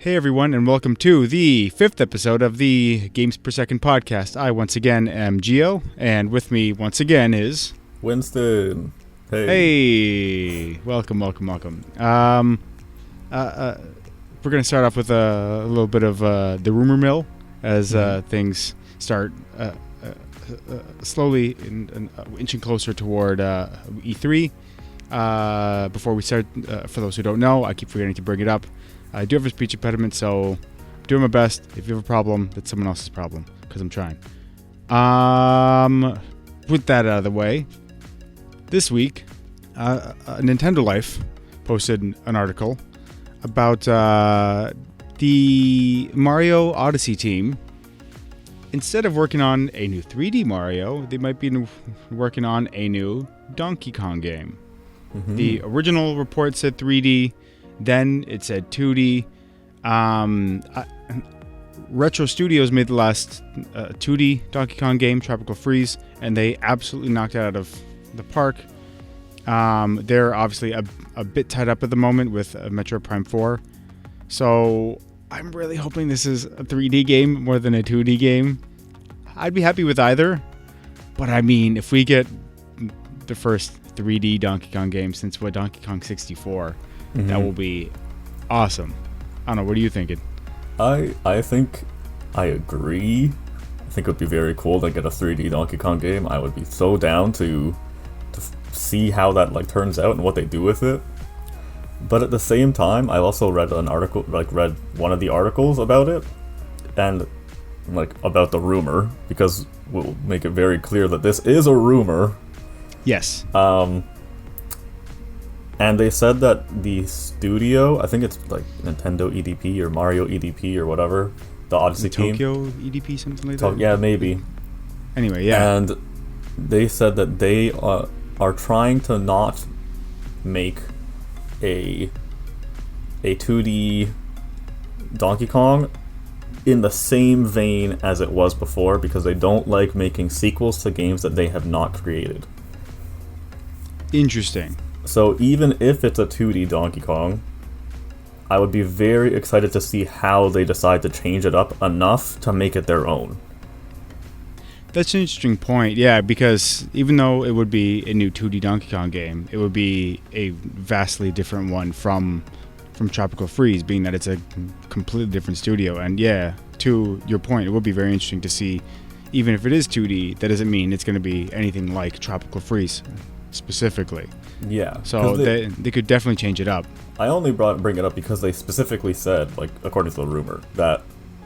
Hey everyone, and welcome to the 5th episode of the Games Per Second podcast. I once again am Gio, and with me once again is... Winston. Hey! Welcome. We're going to start off with a little bit of the rumor mill as things start slowly inching closer toward E3. Before we start, for those who don't know, I keep forgetting to bring it up. I do have a speech impediment, so I'm doing my best. If you have a problem, that's someone else's problem, because I'm trying. With that out of the way, this week, Nintendo Life posted an article about the Mario Odyssey team. Instead of working on a new 3D Mario, they might be working on a new Donkey Kong game. Mm-hmm. The original report said 3D. Then it said 2D. Retro Studios made the last 2D Donkey Kong game, Tropical Freeze, and they absolutely knocked it out of the park. They're obviously a bit tied up at the moment with Metroid Prime 4. So I'm really hoping this is a 3D game more than a 2D game. I'd be happy with either. But I mean, if we get the first 3D Donkey Kong game since Donkey Kong 64... that will be awesome. I don't know, what are you thinking? I think I agree. I think it would be very cool to get a 3D Donkey Kong game. I would be so down to see how that turns out and what they do with it. But at the same time, I also read an article, read one of the articles about it, and about the rumor, because we'll make it very clear that this is a rumor. Yes. And they said that the studio, I think it's Nintendo EDP or Mario EDP or whatever, the Odyssey team. Tokyo EDP, something like that? Yeah, maybe. Anyway, yeah. And they said that they are trying to not make a 2D Donkey Kong in the same vein as it was before, because they don't like making sequels to games that they have not created. Interesting. So even if it's a 2D Donkey Kong, I would be very excited to see how they decide to change it up enough to make it their own. That's an interesting point, yeah, because even though it would be a new 2D Donkey Kong game, it would be a vastly different one from Tropical Freeze, being that it's a completely different studio. And yeah, to your point, it would be very interesting to see, even if it is 2D, that doesn't mean it's going to be anything like Tropical Freeze specifically. Yeah. So they could definitely change it up. I only bring it up because they specifically said, according to the rumor, that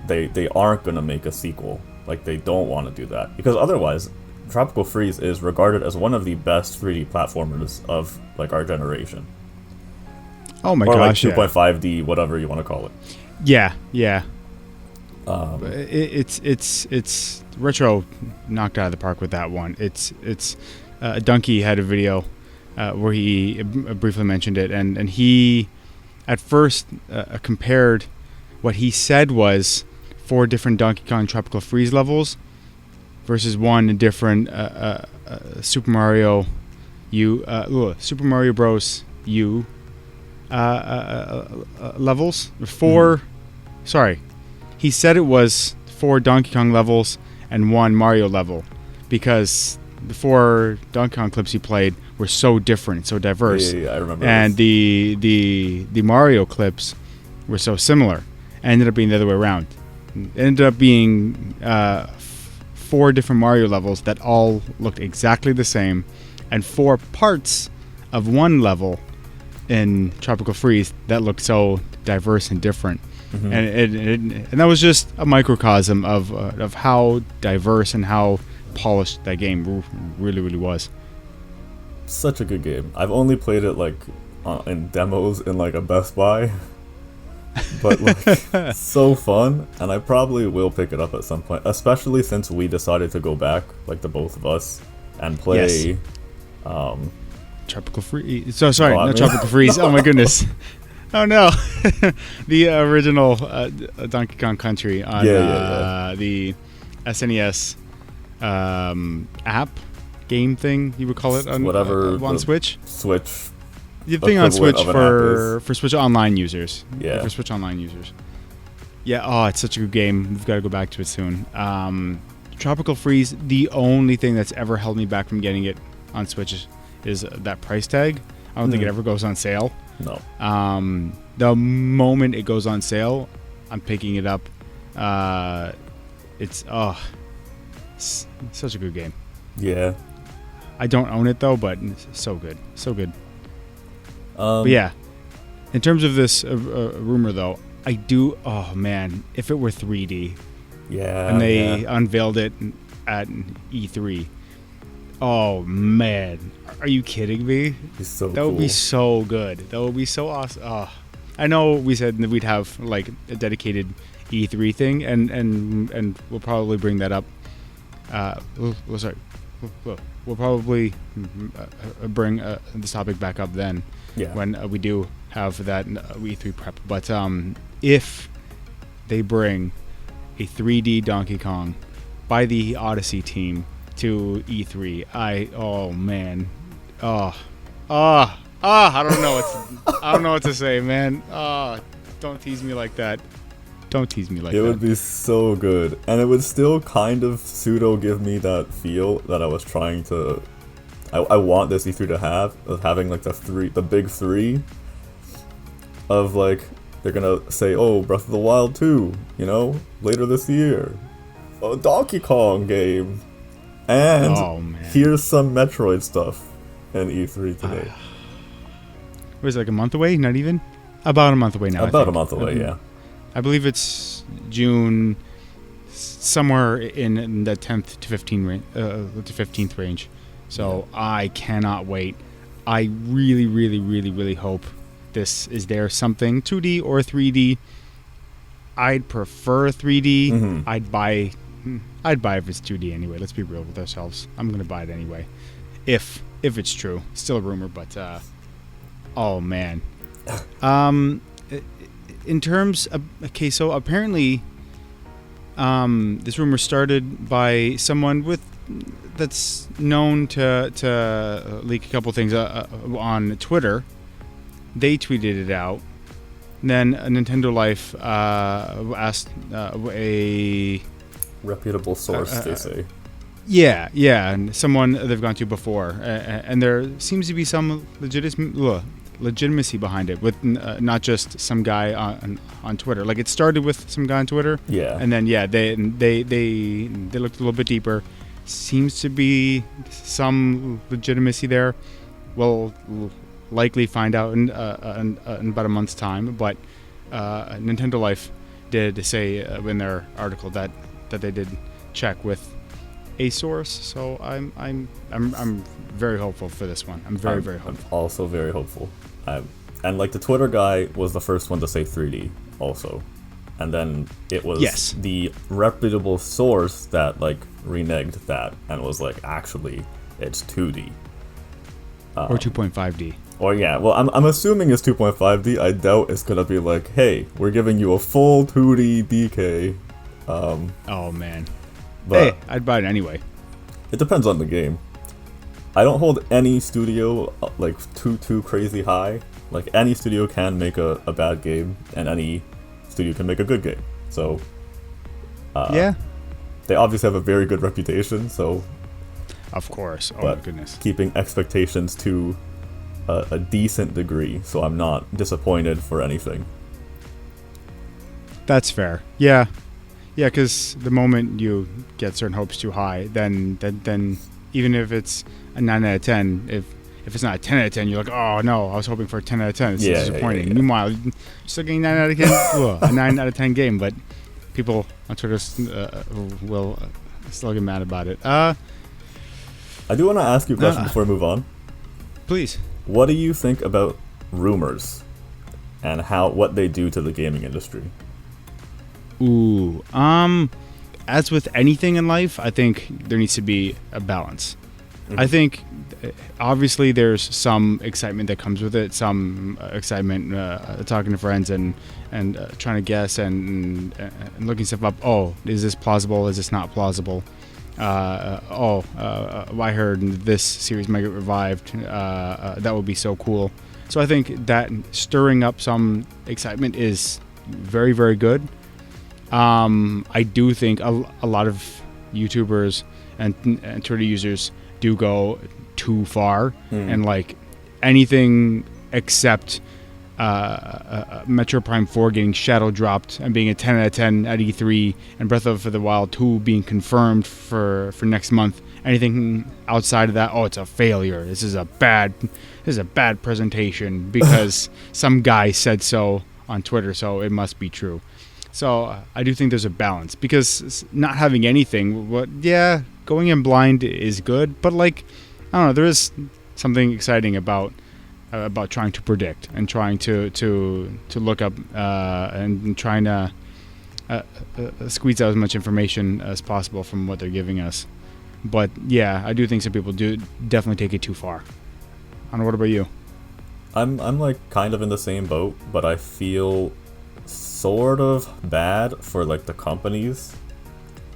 they aren't going to make a sequel. They don't want to do that. Because otherwise, Tropical Freeze is regarded as one of the best 3D platformers of, our generation. Oh my gosh, 2.5D, whatever you want to call it. Yeah. It's Retro knocked out of the park with that one. It's Donkey had a video where he briefly mentioned it, and he at first compared what he said was 4 different Donkey Kong Tropical Freeze levels versus one different Super Mario Super Mario Bros. U levels. 4. Sorry, he said it was 4 Donkey Kong levels and 1 Mario level, because the 4 Donkey Kong clips he played were so different, so diverse. Yeah, I remember. And the Mario clips were so similar. Ended up being the other way around. It ended up being 4 different Mario levels that all looked exactly the same, and 4 parts of one level in Tropical Freeze that looked so diverse and different. Mm-hmm. And that was just a microcosm of how diverse and how polished that game really was. Such a good game. I've only played it in demos in a Best Buy, but so fun, and I probably will pick it up at some point, especially since we decided to go back, the both of us, and play Tropical Freeze. So sorry, not Tropical Freeze. Oh my goodness. Oh no. The original Donkey Kong Country on the SNES app game thing, you would call it, on whatever on Switch. The thing on Switch for Switch Online users. Yeah. For Switch Online users. Yeah, oh, it's such a good game. We've got to go back to it soon. Tropical Freeze, the only thing that's ever held me back from getting it on Switch is that price tag. I don't think it ever goes on sale. No. The moment it goes on sale, I'm picking it up. It's such a good game. Yeah. I don't own it though, but it's so good. So good. But yeah, in terms of this rumor though, I do. Oh man, if it were 3D, and they unveiled it at E3. Oh man, are you kidding me? It's so that would be so good. That would be so awesome. Oh, I know we said that we'd have like a dedicated E3 thing, and we'll probably bring that up. We'll probably bring this topic back up then. Yeah. When we do have that E3 prep. But if they bring a 3D Donkey Kong by the Odyssey team to E3, I don't know what to say, man. Don't tease me like that. Don't tease me like that. It would be so good, and it would still kind of pseudo give me that feel that I was trying to. I want this E3 to have, of having like the big three of like they're gonna say, oh, Breath of the Wild 2, later this year, a Donkey Kong game, and here's some Metroid stuff in E3 today. Was it like a month away? Not even? About a month away now. About a month away, yeah. I believe it's June, somewhere in the 10th to 15th range. So I cannot wait. I really, really, really, really hope this is there something 2D or 3D. I'd prefer 3D. Mm-hmm. I'd buy if it's 2D anyway. Let's be real with ourselves. I'm gonna buy it anyway, if it's true. Still a rumor, but oh man. In terms of, so apparently this rumor started by someone that's known to leak a couple things on Twitter. They tweeted it out. Then Nintendo Life asked a reputable source, they say. Yeah, and someone they've gone to before, and there seems to be some legitimacy behind it, with not just some guy on Twitter. Like, it started with some guy on Twitter, and then they looked a little bit deeper. Seems to be some legitimacy there. We'll likely find out in about a month's time. But Nintendo Life did say in their article that they did check with a source. So I'm very hopeful for this one. I'm very hopeful. I'm also very hopeful. And like the Twitter guy was the first one to say 3D also, and then it was the reputable source that like reneged that and was like, actually it's 2D or 2.5D. Or well, I'm assuming it's 2.5D. I doubt it's gonna be like, hey, we're giving you a full 2D DK. Oh man, but hey, I'd buy it anyway. It depends on the game. I don't hold any studio like too crazy high. Like, any studio can make a bad game, and any studio can make a good game. So, they obviously have a very good reputation. So, of course, my goodness, keeping expectations to a decent degree, so I'm not disappointed for anything. That's fair. Yeah, because the moment you get certain hopes too high, then even if it's a 9 out of 10, if it's not a 10 out of 10, you're like, oh no, I was hoping for a 10 out of 10. It's disappointing. Yeah. Meanwhile, you're still getting 9 out of 10, a 9 out of 10 game, but people on Twitter will still get mad about it. I do want to ask you a question before we move on. Please. What do you think about rumors and what they do to the gaming industry? Ooh, as with anything in life, I think there needs to be a balance. Mm-hmm. I think obviously there's some excitement that comes with it, some excitement talking to friends and trying to guess and looking stuff up. Oh, is this plausible? Is this not plausible? I heard this series might get revived. That would be so cool. So I think that stirring up some excitement is very, very good. I do think a lot of YouTubers and Twitter users do go too far, and like anything except Metro Prime 4 getting shadow dropped and being a 10 out of 10 at E3, and Breath of the Wild 2 being confirmed for next month. Anything outside of that, oh, it's a failure. This is a bad presentation because some guy said so on Twitter, so it must be true. So I do think there's a balance, because not having anything, going in blind is good, but like, I don't know, there is something exciting about trying to predict and trying to look up and trying to squeeze out as much information as possible from what they're giving us. But yeah, I do think some people do definitely take it too far. I don't know, what about you? I'm like kind of in the same boat, but I feel sort of bad for like the companies.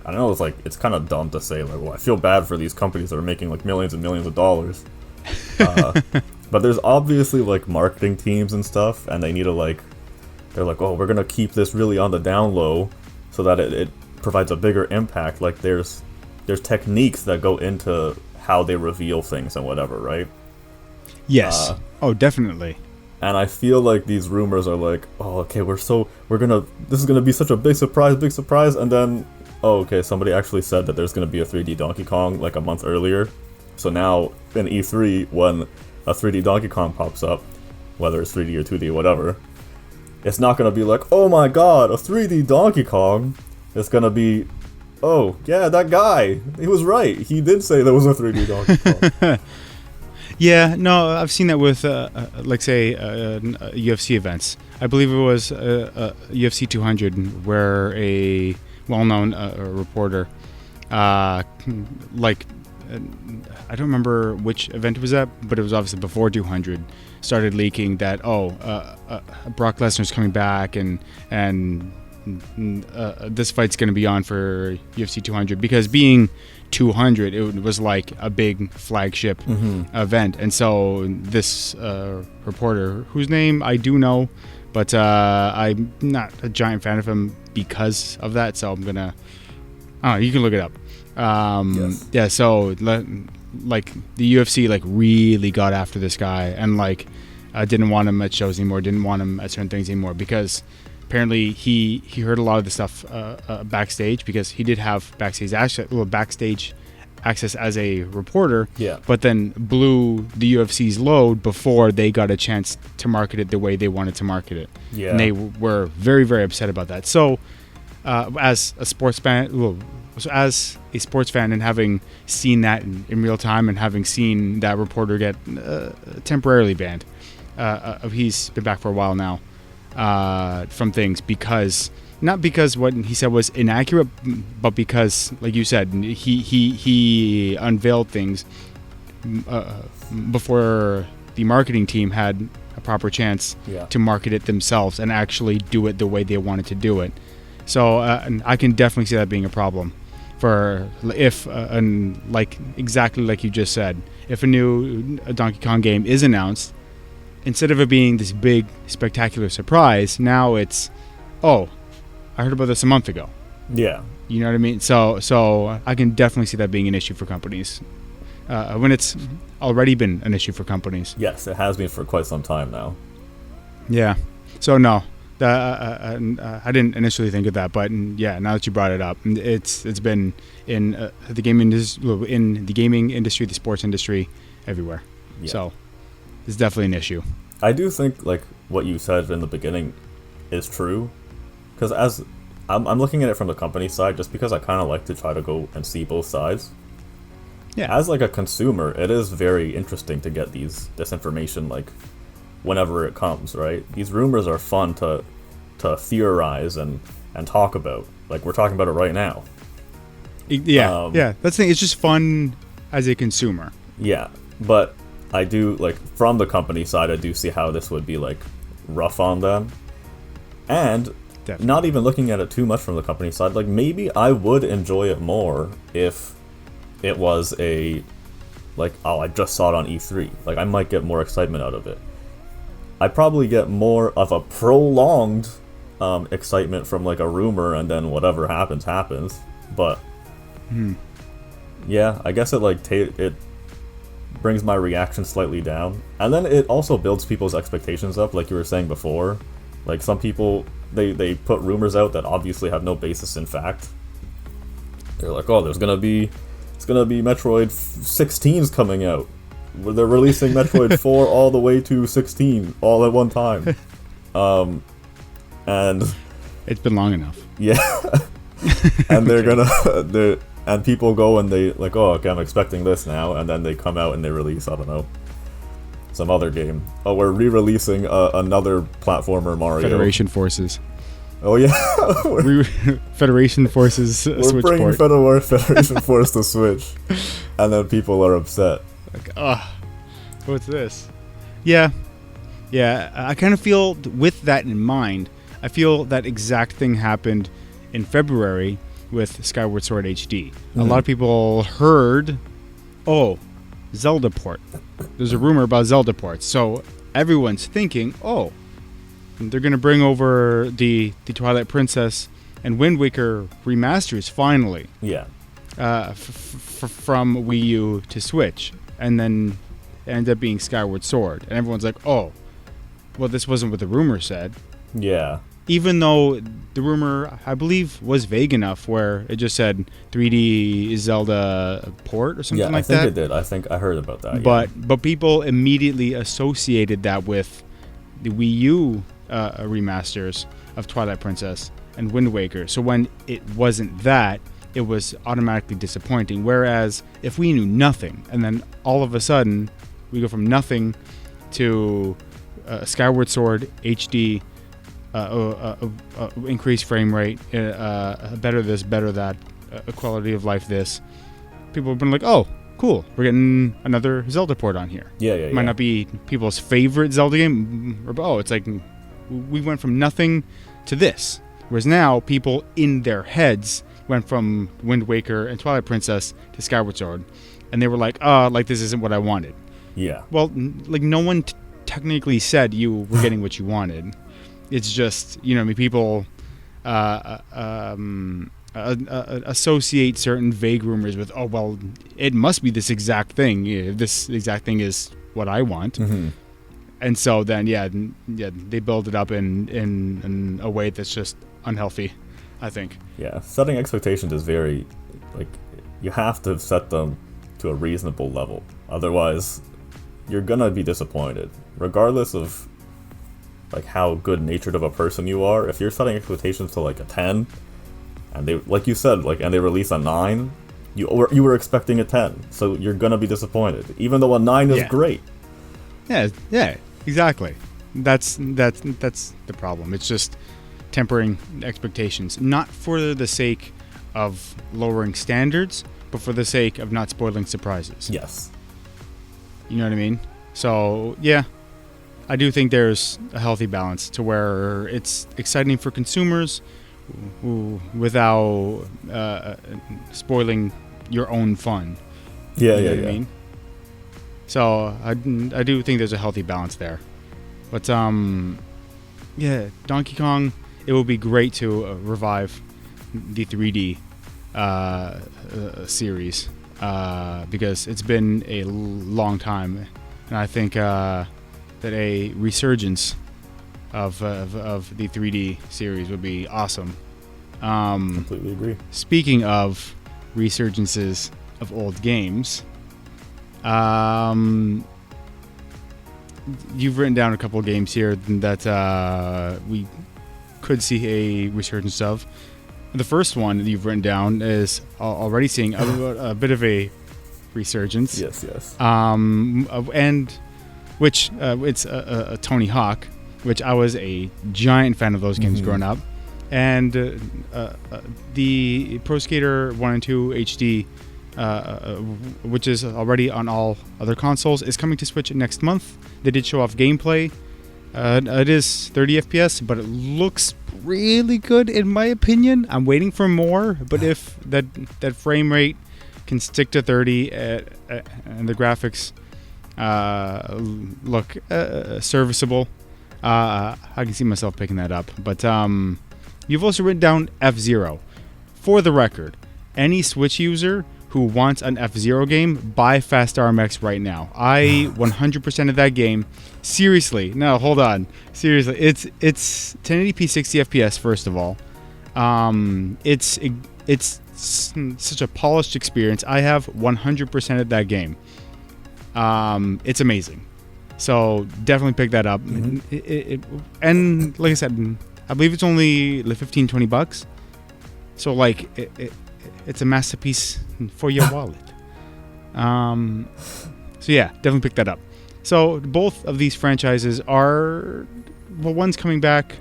I don't know, it's kind of dumb to say like, well, I feel bad for these companies that are making like millions and millions of dollars. But there's obviously like marketing teams and stuff, and they need to they're like, oh, we're gonna keep this really on the down low so that it provides a bigger impact. Like there's techniques that go into how they reveal things and whatever, right? Yes. Definitely. And I feel like these rumors are like, oh, okay, this is gonna be such a big surprise, and then, oh, okay, somebody actually said that there's gonna be a 3D Donkey Kong like a month earlier. So now in E3, when a 3D Donkey Kong pops up, whether it's 3D or 2D or whatever, it's not gonna be like, oh my god, a 3D Donkey Kong. It's gonna be, oh yeah, that guy, he was right. He did say there was a 3D Donkey Kong. Yeah, no, I've seen that with, UFC events. I believe it was UFC 200, where a well-known reporter, I don't remember which event it was at, but it was obviously before 200, started leaking that, Brock Lesnar's coming back, and this fight's going to be on for UFC 200, because being 200, it was like a big flagship event. And so this reporter, whose name I do know, but I'm not a giant fan of him because of that, so I'm gonna, you can look it up. Yes. Yeah, so like the UFC really got after this guy, and didn't want him at shows anymore, didn't want him at certain things anymore, because apparently he heard a lot of the stuff backstage, because he did have backstage access as a reporter, but then blew the UFC's load before they got a chance to market it the way they wanted to market it. Yeah. And they were very, very upset about that. So as a sports fan, and having seen that in real time, and having seen that reporter get temporarily banned, he's been back for a while now, from things, not because what he said was inaccurate, but because, like you said, he unveiled things before the marketing team had a proper chance to market it themselves and actually do it the way they wanted to do it. So and I can definitely see that being a problem for exactly like you just said, if a new Donkey Kong game is announced, instead of it being this big spectacular surprise, now it's, I heard about this a month ago. Yeah. You know what I mean? So I can definitely see that being an issue for companies, when it's already been an issue for companies. Yes, it has been for quite some time now. Yeah. So no, I didn't initially think of that, but yeah, now that you brought it up, it's been in the gaming industry, the sports industry, everywhere. Yeah. So it's definitely an issue. I do think what you said in the beginning is true, because as I'm looking at it from the company side, just because I kind of like to try to go and see both sides. Yeah. As a consumer, it is very interesting to get this information whenever it comes, right? These rumors are fun to theorize and talk about. We're talking about it right now. Yeah, that's the thing. It's just fun as a consumer. Yeah, but I do, from the company side, I do see how this would be, rough on them. And definitely. Not even looking at it too much from the company side, maybe I would enjoy it more if it was I just saw it on E3. I might get more excitement out of it. I probably get more of a prolonged excitement from like a rumor, and then whatever happens. But yeah, I guess it like it brings my reaction slightly down, and then it also builds people's expectations up, like you were saying before. Like some people, they put rumors out that obviously have no basis in fact. They're like, oh, it's gonna be Metroid 16's coming out. They're releasing Metroid 4 all the way to 16 all at one time. And it's been long enough. Yeah. And and people go and they like, oh, okay, I'm expecting this now, and then they come out and they release, I don't know, some other game. Oh, we're re-releasing another platformer Mario. Federation Forces. Oh yeah. Federation Forces we're Switch bringing port. Federation Force to Switch, and then people are upset. Like, what's this? Yeah. I kind of feel, with that in mind, I feel that exact thing happened in February with Skyward Sword HD. A lot of people heard, Zelda port. There's a rumor about Zelda ports. So everyone's thinking, they're going to bring over the Twilight Princess and Wind Waker remasters finally. Yeah. From Wii U to Switch. And then it ended up being Skyward Sword. And everyone's like, well, this wasn't what the rumor said. Yeah. Even though the rumor, I believe, was vague enough where it just said 3D Zelda port or something like that. Yeah, I think it did. I think I heard about that. But people immediately associated that with the Wii U remasters of Twilight Princess and Wind Waker. So when it wasn't that, it was automatically disappointing. Whereas if we knew nothing, and then all of a sudden we go from nothing to Skyward Sword HD, increased frame rate, better this, better that, quality of life this, people have been like, oh, cool, we're getting another Zelda port on here. Yeah. Might not be people's favorite Zelda game, but it's like we went from nothing to this. Whereas now, people in their heads went from Wind Waker and Twilight Princess to Skyward Sword, and they were like, this isn't what I wanted. Yeah. Well, like, no one technically said you were getting what you wanted. It's just, people associate certain vague rumors with, it must be this exact thing. This exact thing is what I want. Mm-hmm. And so then, they build it up in a way that's just unhealthy, I think. Yeah, setting expectations is very, you have to set them to a reasonable level. Otherwise, you're gonna be disappointed. Regardless of, how good-natured of a person you are, if you're setting expectations to, a 10, and they, like you said, and they release a 9, you were expecting a 10, so you're gonna be disappointed, even though a 9 is great. Yeah, exactly. That's the problem. It's just tempering expectations, not for the sake of lowering standards, but for the sake of not spoiling surprises. Yes. You know what I mean? So, yeah, I do think there's a healthy balance to where it's exciting for consumers without spoiling your own fun. Yeah, you know what I mean? So I do think there's a healthy balance there. But Donkey Kong, it would be great to revive the 3D series because it's been a long time, and I think that a resurgence of the 3D series would be awesome. Completely agree. Speaking of resurgences of old games, you've written down a couple of games here that we could see a resurgence of. The first one that you've written down is already seeing a bit of a resurgence. Yes. And which it's a Tony Hawk, which I was a giant fan of those games growing up, and the Pro Skater 1 and 2 HD, which is already on all other consoles, is coming to Switch next month. They did show off gameplay. It is 30 FPS, but it looks really good in my opinion. I'm waiting for more, but if that frame rate can stick to 30 and the graphics look serviceable, I can see myself picking that up. But you've also written down F-Zero. For the record, any Switch user who wants an F-Zero game, buy Fast RMX right now. I 100% of that game. Seriously, no, hold on. Seriously, it's 1080p 60 FPS. First of all, it's such a polished experience. I have 100% of that game. It's amazing. So definitely pick that up. Mm-hmm. And like I said, I believe it's only like $15-20. So like it's a masterpiece for your wallet. So yeah, definitely pick that up. So both of these franchises are, well, one's coming back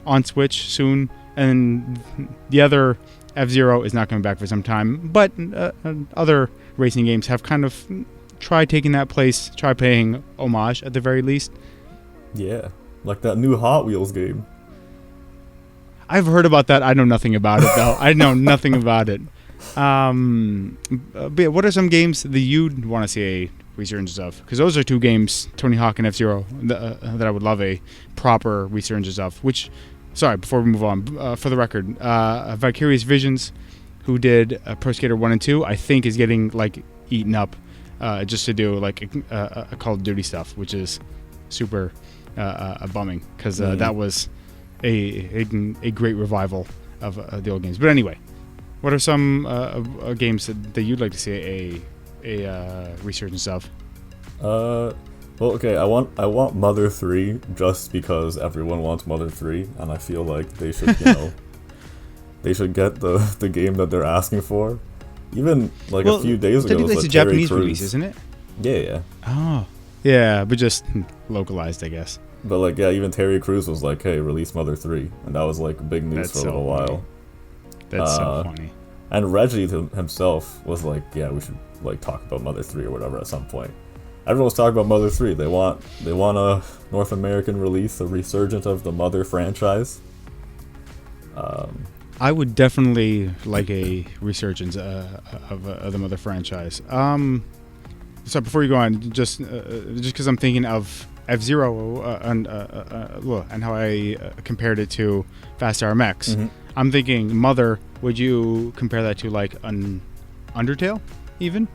on Switch soon, and the other, F-Zero, is not coming back for some time. But other racing games have kind of tried taking that place, try paying homage at the very least. Yeah, like that new Hot Wheels game. I've heard about that. I know nothing about it, though. I know nothing about it. But what are some games that you'd want to see a resurgence of? Because those are two games, Tony Hawk and F-Zero, that I would love a proper resurgence of. Which, sorry, before we move on, for the record, Vicarious Visions, who did Pro Skater 1 and 2, I think is getting like eaten up just to do like a Call of Duty stuff, which is super bumming, because that was a great revival of the old games. But anyway, what are some games that you'd like to see a resurgence of? Well, okay, I want Mother 3 just because everyone wants Mother 3, and I feel like they should, they should get the game that they're asking for. Even like a few days ago, technically it's a Japanese release, isn't it? Yeah. Oh, yeah, but just localized, I guess. But like, yeah, even Terry Crews was like, "Hey, release Mother 3," and that was like big news for a little while. That's so funny. And Reggie himself was like, "Yeah, we should like talk about Mother 3 or whatever at some point." Everyone was talking about Mother 3. They want a North American release, a resurgence of the Mother franchise. I would definitely like a resurgence of the Mother franchise. So before you go on, just because I'm thinking of F-Zero and how I compared it to Fast RMX, Mm-hmm. I'm thinking Mother. Would you compare that to like an Undertale, even?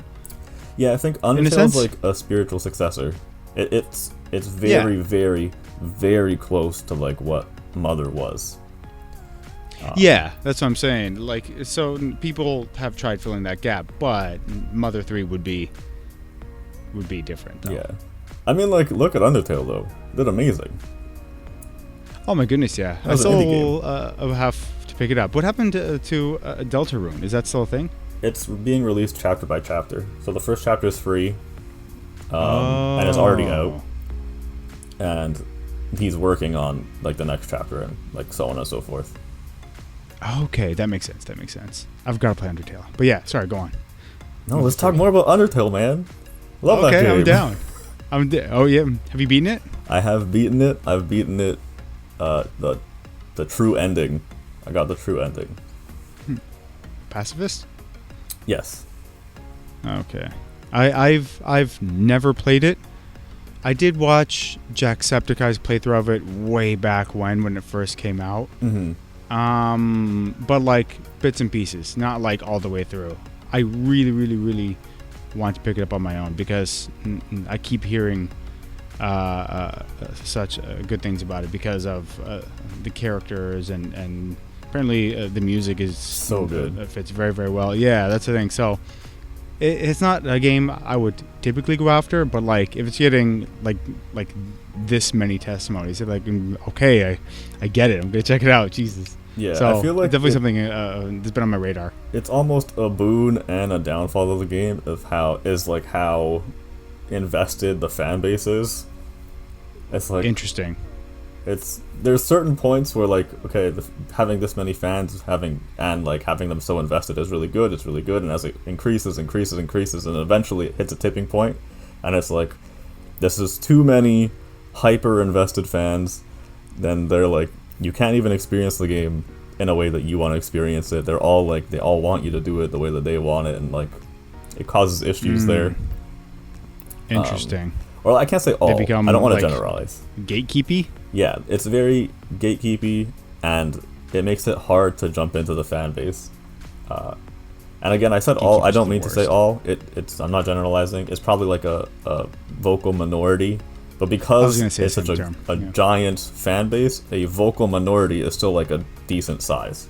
Yeah, I think Undertale's like a spiritual successor. It's very, very, very close to like what Mother was. Yeah, that's what I'm saying. Like, so people have tried filling that gap, but Mother 3 would be different, though. Yeah. I mean, like, look at Undertale, though. Did amazing. Oh, my goodness, yeah. I still have to pick it up. What happened to Deltarune? Is that still a thing? It's being released chapter by chapter. So the first chapter is free, and it's already out. And he's working on, like, the next chapter and, like, so on and so forth. Okay, that makes sense. I've got to play Undertale. But yeah, sorry, go on. No, let's talk more about Undertale, man. Love that game. Okay, I'm down. Oh yeah, have you beaten it? I have beaten it. I've beaten it. The true ending. I got the true ending. Pacifist? Yes. Okay. I've never played it. I did watch Jacksepticeye's playthrough of it way back when it first came out. Mm-hmm. But like bits and pieces, not like all the way through. I really, really, really want to pick it up on my own because I keep hearing such good things about it because of the characters and apparently the music is so good. Fits very, very well. Yeah, that's the thing. So it's not a game I would typically go after, but like if it's getting like this many testimonies, like okay, I get it. I'm gonna check it out. Jesus. Yeah, so I feel like it's definitely something that's been on my radar. It's almost a boon and a downfall of the game of how invested the fan base is. It's like interesting. There's certain points where like okay, having this many fans having them so invested is really good. It's really good, and as it increases, and eventually it hits a tipping point, and it's like this is too many hyper invested fans. Then they're like, you can't even experience the game in a way that you want to experience it. They're all like, they all want you to do it the way that they want it, and like, it causes issues there. Interesting. Or I can't say all. I don't want to like, generalize. Gatekeepy? Yeah, it's very gatekeepy, and it makes it hard to jump into the fan base. And again, I said all. I don't mean to say all. It's I'm not generalizing. It's probably like a vocal minority, but because it's such a giant fan base, a vocal minority is still like a decent size.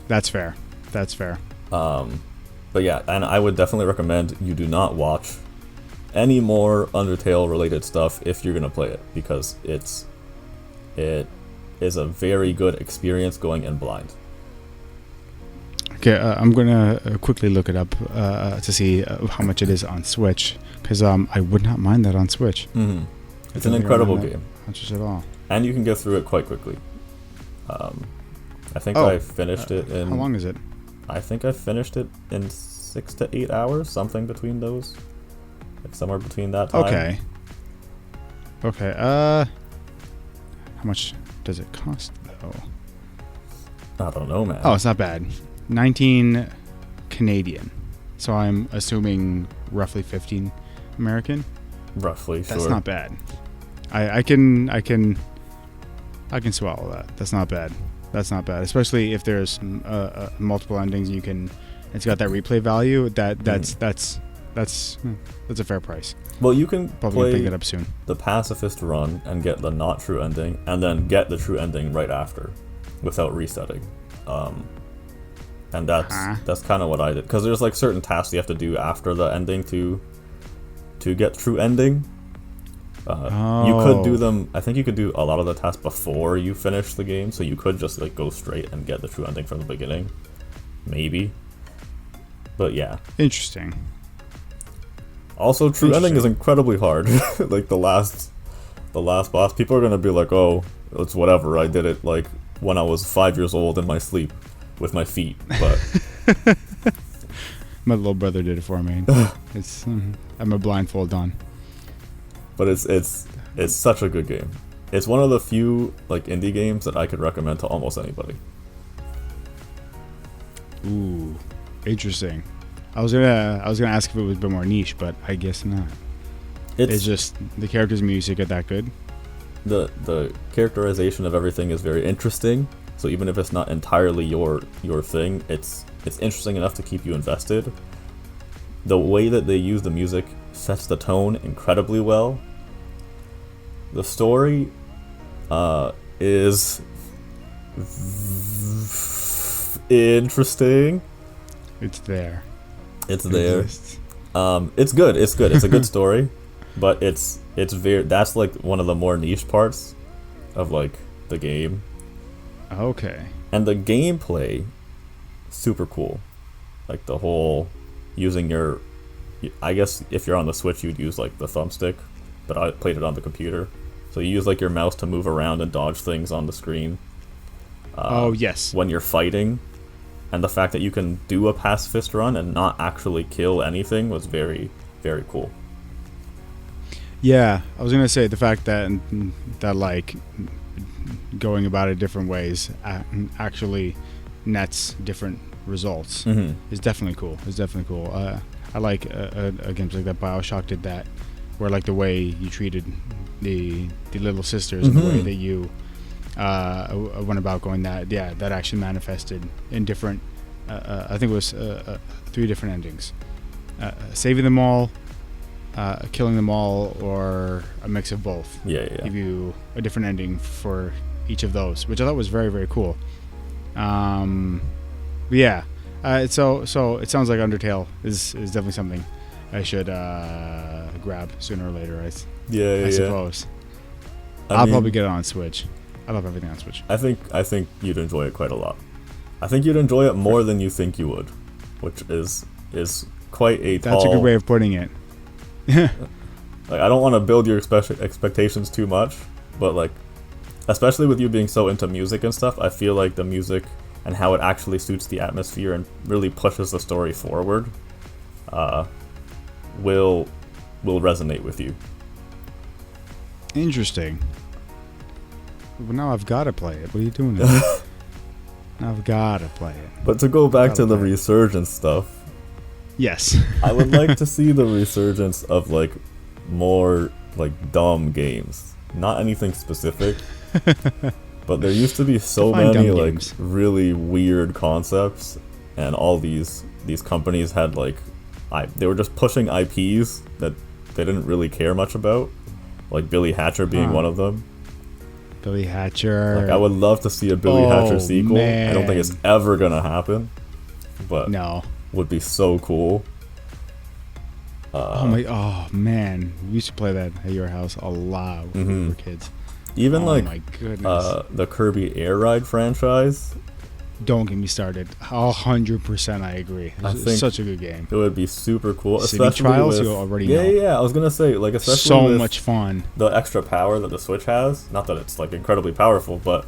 That's fair. That's fair. But yeah, and I would definitely recommend you do not watch any more Undertale related stuff if you're gonna play it, because it is a very good experience going in blind. Okay, I'm gonna quickly look it up to see how much it is on Switch, because I would not mind that on Switch. Mm-hmm. It's an incredible game. Not just at all. And you can get through it quite quickly. I think I finished it in... How long is it? I think I finished it in 6 to 8 hours, something between those. Like somewhere between that time. Okay. How much does it cost, though? I don't know, man. Oh, it's not bad. 19 Canadian. So I'm assuming roughly 15 American. Roughly, sure. That's not bad. I can swallow that. That's not bad. That's not bad. Especially if there's multiple endings, it's got that replay value. That's a fair price. Well, you can probably pick it up soon. The pacifist run and get the not true ending, and then get the true ending right after, without resetting. And that's kind of what I did, because there's like certain tasks you have to do after the ending to get true ending. You could do them. I think you could do a lot of the tasks before you finish the game, so you could just like go straight and get the true ending from the beginning, maybe. But yeah, interesting. Also, true ending is incredibly hard. Like the last boss, people are gonna be like, "Oh, it's whatever. I did it like when I was 5 years old in my sleep with my feet." But my little brother did it for me. I'm a blindfold on. But it's such a good game. It's one of the few like indie games that I could recommend to almost anybody. Ooh, interesting. I was gonna ask if it was a bit more niche, but I guess not. It's just the characters' music are that good. The characterization of everything is very interesting. So even if it's not entirely your thing, it's interesting enough to keep you invested. The way that they use the music sets the tone incredibly well. The story is interesting. It's there. It's there. It's good. It's a good story, but it's very. That's like one of the more niche parts of like the game. Okay. And the gameplay, super cool. Like the whole using your. I guess if you're on the Switch, you'd use like the thumbstick, but I played it on the computer. So you use like your mouse to move around and dodge things on the screen. Yes. When you're fighting. And the fact that you can do a pacifist run and not actually kill anything was very, very cool. Yeah, I was gonna say the fact that like going about it different ways actually nets different results is definitely cool. I like games like that. BioShock did that, where like the way you treated the little sisters and the way that you went about going that actually manifested in different I think it was 3 different endings, saving them all, killing them all, or a mix of both. Give you a different ending for each of those, which I thought was very, very cool. So it sounds like Undertale is definitely something I should grab sooner or later. I suppose. I'll probably get it on Switch. I love everything on Switch. I think you'd enjoy it quite a lot. I think you'd enjoy it more than you think you would, which is quite a tall... That's a good way of putting it. Like, I don't want to build your expectations too much, but like, especially with you being so into music and stuff, I feel like the music and how it actually suits the atmosphere and really pushes the story forward will resonate with you. Interesting. Well, now I've got to play it. What are you doing now? I've got to play it. But to go back to the resurgence stuff. Yes. I would like to see the resurgence of like more like dumb games. Not anything specific, but there used to be so many like games. really weird concepts, and all these companies had like they were just pushing IPs that they didn't really care much about, like Billy Hatcher being one of them. Billy Hatcher. Like, I would love to see a Billy Hatcher sequel. Man. I don't think it's ever gonna happen, but No. would be so cool. Oh man, we used to play that at your house a lot when we were kids. Even my goodness. The Kirby Air Ride franchise. Don't get me started. 100% I agree. It's such a good game. It would be super cool. City especially Trials, with, you already know. Yeah. I was gonna say, like, especially so with much fun. the extra power that the Switch has. Not that it's like incredibly powerful, but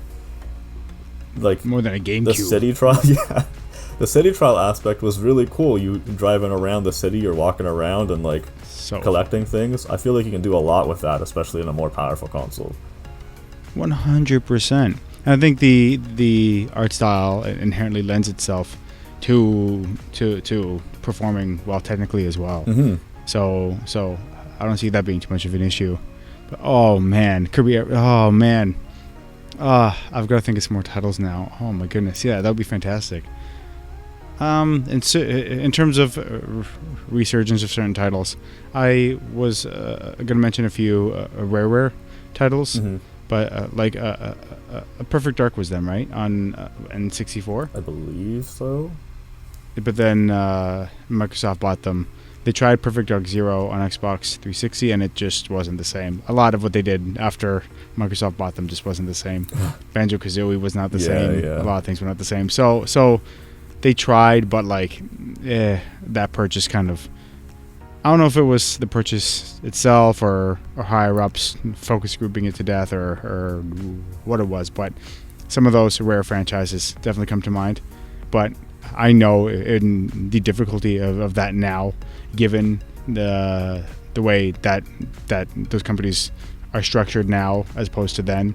like More than a GameCube. the city trial. Yeah, the city trial aspect was really cool. You driving around the city or walking around and like collecting things. I feel like you can do a lot with that, especially in a more powerful console. 100%. And I think the art style inherently lends itself to performing well technically as well. So I don't see that being too much of an issue. But oh man, Kirby. Oh man. I've got to think of some more titles now. Oh my goodness, yeah, that would be fantastic. And so, in terms of resurgence of certain titles, I was going to mention a few rareware titles, but like a Perfect Dark was them, right, on N64? I believe so. But then Microsoft bought them. They tried Perfect Dark Zero on Xbox 360, and it just wasn't the same. A lot of what they did after Microsoft bought them just wasn't the same. Banjo-Kazooie was not the same. Yeah. A lot of things were not the same. So they tried, but like, that purchase kind of... I don't know if it was the purchase itself or higher-ups focus grouping it to death or what it was, but some of those rare franchises definitely come to mind. But I know in the difficulty of that now, given the way that those companies are structured now as opposed to then,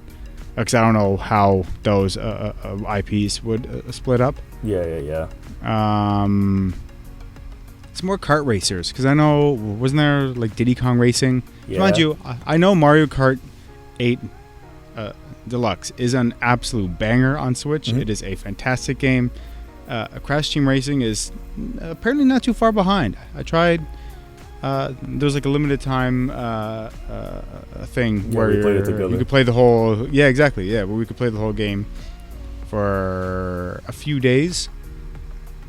because I don't know how those IPs would split up. Yeah. Some more kart racers, because I know, wasn't there like Diddy Kong Racing? Yeah. Mind you, I know Mario Kart 8 Deluxe is an absolute banger on Switch. It is a fantastic game. Crash Team Racing is apparently not too far behind. I tried. There's like a limited time thing where we played it together. you could play the whole. Yeah, exactly. Yeah, where we could play the whole game for a few days.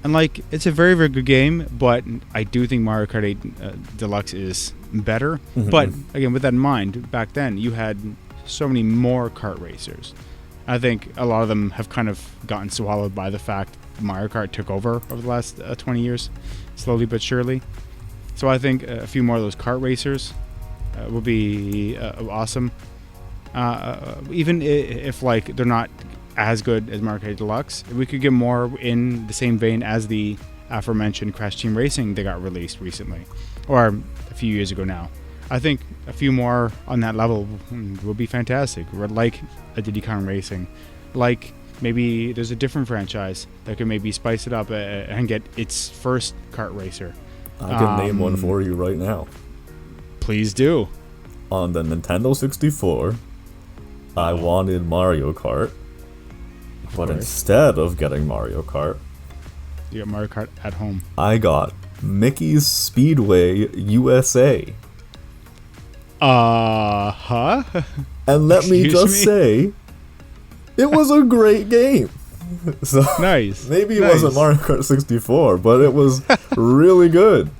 And like, it's a very, very good game, but I do think Mario Kart 8 Deluxe is better. But again, with that in mind, back then you had so many more kart racers. I think a lot of them have kind of gotten swallowed by the fact Mario Kart took over the last 20 years, slowly but surely. So I think a few more of those kart racers will be awesome. Even if like they're not as good as Mario Kart Deluxe, if we could get more in the same vein as the aforementioned Crash Team Racing that got released recently, or a few years ago now. I think a few more on that level will be fantastic. Like a Diddy Kong Racing, like maybe there's a different franchise that could maybe spice it up and get its first kart racer. I can name one for you right now. Please do. On the Nintendo 64, I wanted Mario Kart, but instead of getting Mario Kart, you got Mario Kart at home. I got Mickey's Speedway USA. Huh? And let me just say, it was a great game. So nice. Maybe it wasn't Mario Kart 64, but it was really good.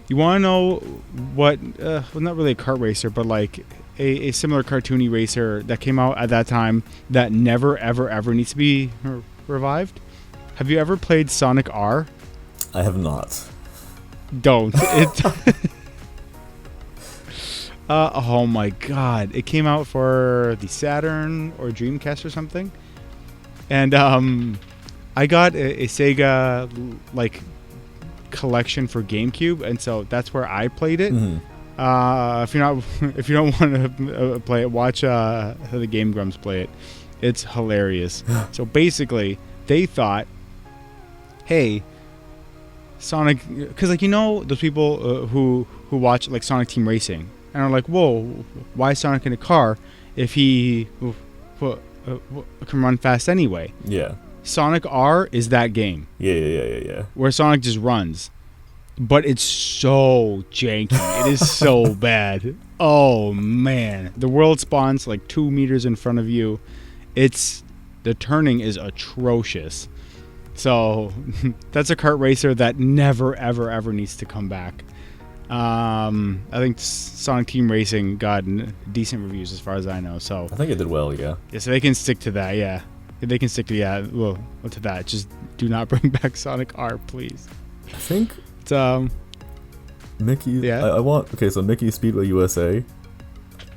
You want to know what? Well, not really a kart racer, but like a similar cartoony racer that came out at that time that never, ever needs to be revived. Have you ever played Sonic R? I have not. Don't. Oh my god. It came out for the Saturn or Dreamcast or something. And I got a Sega like collection for GameCube, and so that's where I played it. If you don't want to play it, watch the Game Grumps play it. It's hilarious. So basically, they thought, hey, Sonic, because like those people who who watch like Sonic Team Racing and are like, whoa, why is Sonic in a car if he can run fast anyway? Yeah. Sonic R is that game. Yeah. Where Sonic just runs. But it's so janky. It is so bad. Oh, man. The world spawns like 2 meters in front of you. The turning is atrocious. So that's a kart racer that never, ever, ever needs to come back. I think Sonic Team Racing got decent reviews as far as I know. So I think it did well, yeah. Yeah, so they can stick to that, yeah. They can stick to, to that. Just do not bring back Sonic R, please. I think it's, Mickey... Yeah? I want... Okay, so Mickey Speedway USA,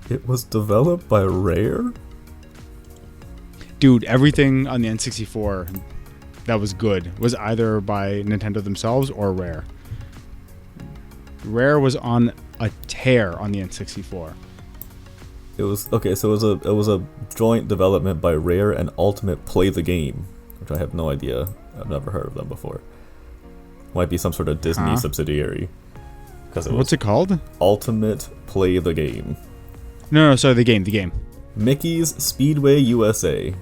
it was developed by Rare? Dude, everything on the N64 that was good was either by Nintendo themselves or Rare. Rare was on a tear on the N64. It was okay. So it was a joint development by Rare and Ultimate Play the Game, which I have no idea. I've never heard of them before. Might be some sort of Disney subsidiary. What's it called? Ultimate Play the Game. No, sorry, the game. Mickey's Speedway USA.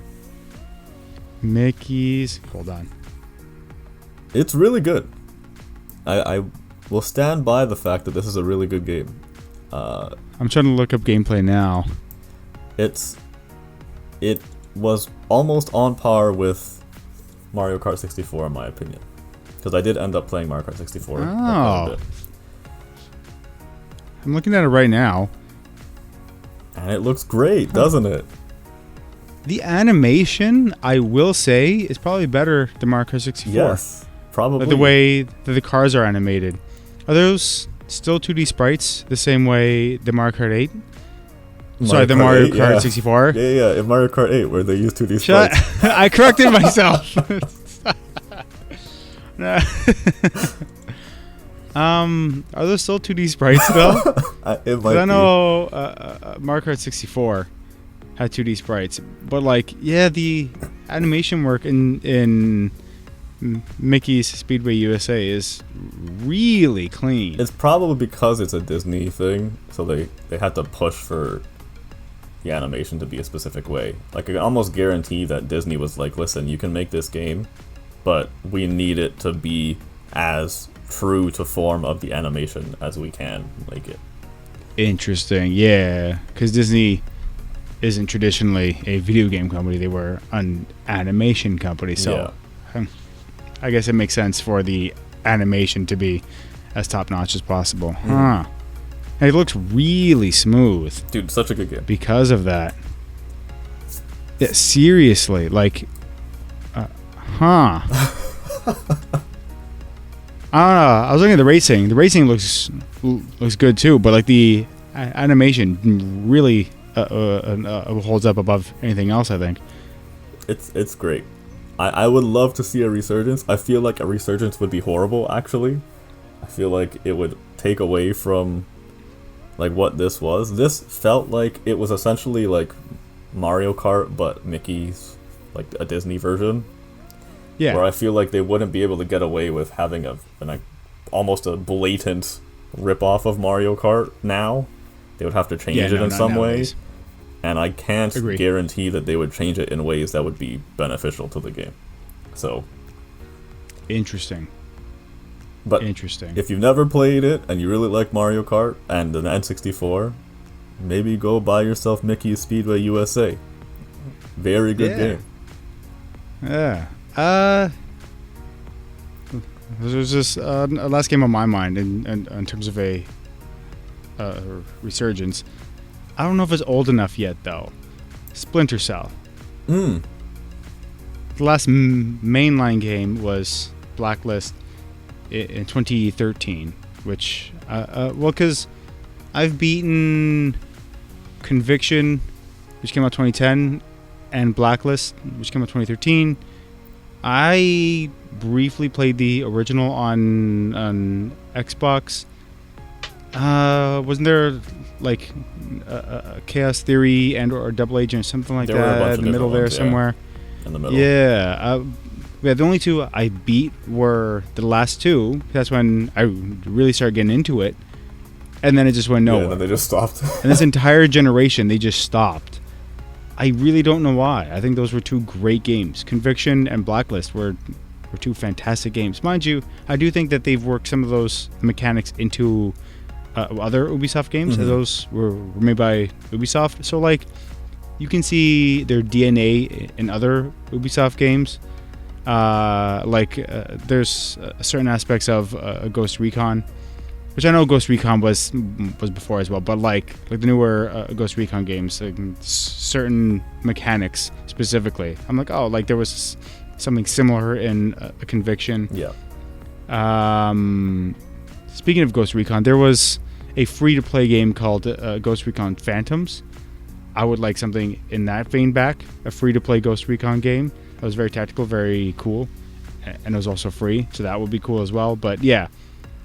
Mickey's. Hold on. It's really good. I will stand by the fact that this is a really good game. I'm trying to look up gameplay now. It was almost on par with Mario Kart 64 in my opinion, because I did end up playing Mario Kart 64. Oh. I'm looking at it right now. And it looks great, doesn't it? The animation, I will say, is probably better than Mario Kart 64. Yes, probably. The way that the cars are animated. Are those still 2D sprites the same way the Mario Kart 8? Sorry, the Mario Kart 64? Yeah, in Mario Kart 8, where they use 2D sprites. I corrected myself. Are those still 2D sprites, though? It might be. I know Mario Kart 64 had 2D sprites, but the animation work in Mickey's Speedway USA is really clean. It's probably because it's a Disney thing, so they had to push for the animation to be a specific way. I can almost guarantee that Disney was like, listen, you can make this game, but we need it to be as true to form of the animation as we can make it. Interesting, yeah, because Disney isn't traditionally a video game company. They were an animation company, so I guess it makes sense for the animation to be as top-notch as possible. Huh. And it looks really smooth. Dude, such a good game. Because of that. Yeah, seriously, I don't know. I was looking at the racing. The racing looks good too, but the animation really holds up above anything else, I think. It's great. I would love to see a resurgence. I feel like a resurgence would be horrible, actually. I feel like it would take away from what this was. This felt like it was essentially like Mario Kart, but Mickey's a Disney version. Yeah. Where I feel like they wouldn't be able to get away with having almost a blatant rip-off of Mario Kart now. They would have to change it in some ways. And I can't guarantee that they would change it in ways that would be beneficial to the game. So. Interesting. But if you've never played it and you really like Mario Kart and the N64, maybe go buy yourself Mickey's Speedway USA. Very good game. Yeah. There's just a last game on my mind in terms of a resurgence. I don't know if it's old enough yet, though. Splinter Cell. The last mainline game was Blacklist in 2013, which, because I've beaten Conviction, which came out 2010, and Blacklist, which came out 2013. I briefly played the original on Xbox. Wasn't there a Chaos Theory and or Double Agent or something like that in the middle there somewhere? In the middle. Yeah. The only two I beat were the last two. That's when I really started getting into it. and then it just went nowhere. and then they just stopped. And this entire generation, they just stopped. I really don't know why. I think those were two great games. Conviction and Blacklist were two fantastic games. Mind you, I do think that they've worked some of those mechanics into other Ubisoft games. Mm-hmm. Those were made by Ubisoft. So, like, you can see their DNA in other Ubisoft games. There's certain aspects of Ghost Recon, which I know Ghost Recon was before as well, but like the newer Ghost Recon games, like certain mechanics specifically, I'm like, oh, like there was something similar in a Conviction. Yeah. Speaking of Ghost Recon, there was a free-to-play game called Ghost Recon Phantoms. I would like something in that vein back, a free-to-play Ghost Recon game. It was very tactical, very cool, and it was also free, so that would be cool as well. But yeah,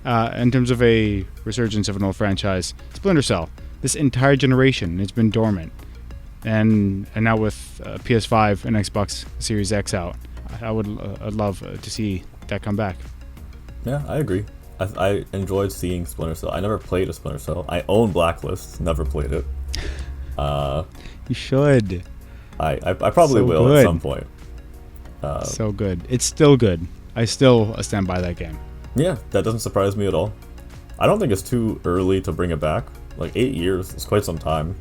in terms of a resurgence of an old franchise, Splinter Cell, this entire generation, it's been dormant. And now with PS5 and Xbox Series X out, I'd love to see that come back. Yeah, I agree. I enjoyed seeing Splinter Cell. I never played a Splinter Cell. I own Blacklist, never played it. You should. I probably will good. at some point. So good. It's still good. I still stand by that game. Yeah, that doesn't surprise me at all. I don't think it's too early to bring it back. Like 8 years is quite some time.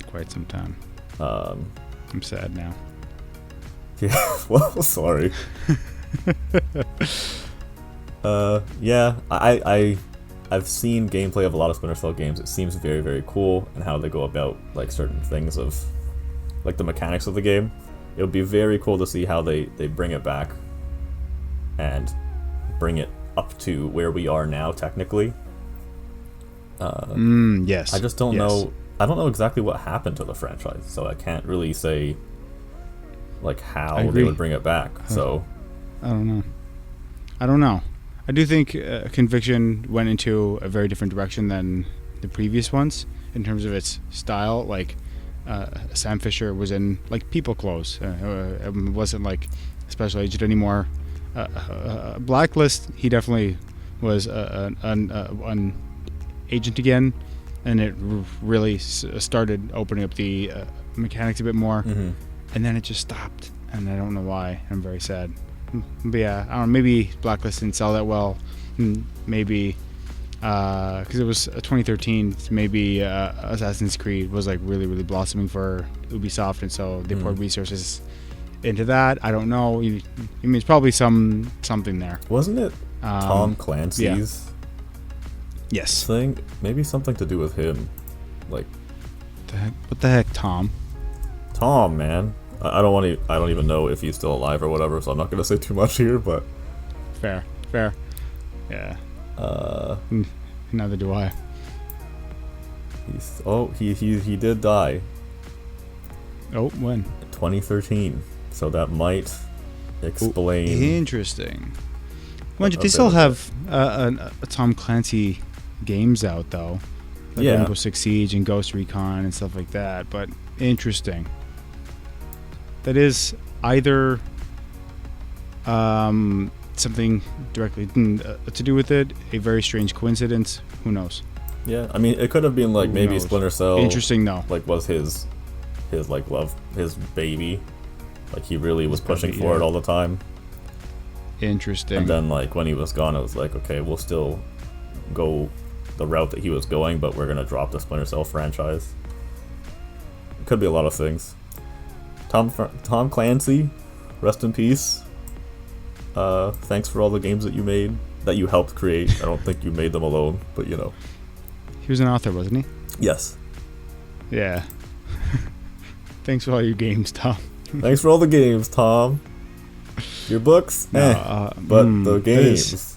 Quite some time. I'm sad now. Yeah, well, sorry. Yeah, I've seen gameplay of a lot of Splinter Cell games. It seems very, very cool, and how they go about like certain things of like the mechanics of the game. It would be very cool to see how they bring it back and bring it up to where we are now technically. Yes. I just don't know. I don't know exactly what happened to the franchise, so I can't really say like how they would bring it back. So I don't know. I do think Conviction went into a very different direction than the previous ones in terms of its style. Like Sam Fisher was in like people clothes. It wasn't like a special agent anymore. Blacklist, he definitely was an agent again, and it really started opening up the mechanics a bit more. Mm-hmm. And then it just stopped, and I don't know why. I'm very sad. But yeah, I don't know, maybe Blacklist didn't sell that well. Maybe because it was 2013, maybe Assassin's Creed was like really, really blossoming for Ubisoft, and so they poured resources into that. I don't know. I mean, it's probably something there. Wasn't it Tom Clancy's yes thing? Maybe something to do with him. Like, what the heck, Tom? Tom, man. I don't even know if he's still alive or whatever, so I'm not gonna say too much here. But fair. Yeah. Neither do I. He did die. Oh, when? 2013. So that might explain. Interesting. Mind you, they still have a Tom Clancy games out though, like Rainbow Six Siege and Ghost Recon and stuff like that. But interesting. That is either something directly to do with it, a very strange coincidence. Who knows? Yeah, I mean, it could have been like maybe Splinter Cell. Interesting, though. Like was his like love, his baby. Like he really was pushing for it all the time. Interesting. And then like when he was gone, it was like, okay, we'll still go the route that he was going, but we're gonna drop the Splinter Cell franchise. It could be a lot of things. Tom Clancy, rest in peace. Thanks for all the games that you made, that you helped create. I don't think you made them alone, but you know. He was an author, wasn't he? Yes. Yeah. Thanks for all your games, Tom. Thanks for all the games, Tom. Your books, but the games.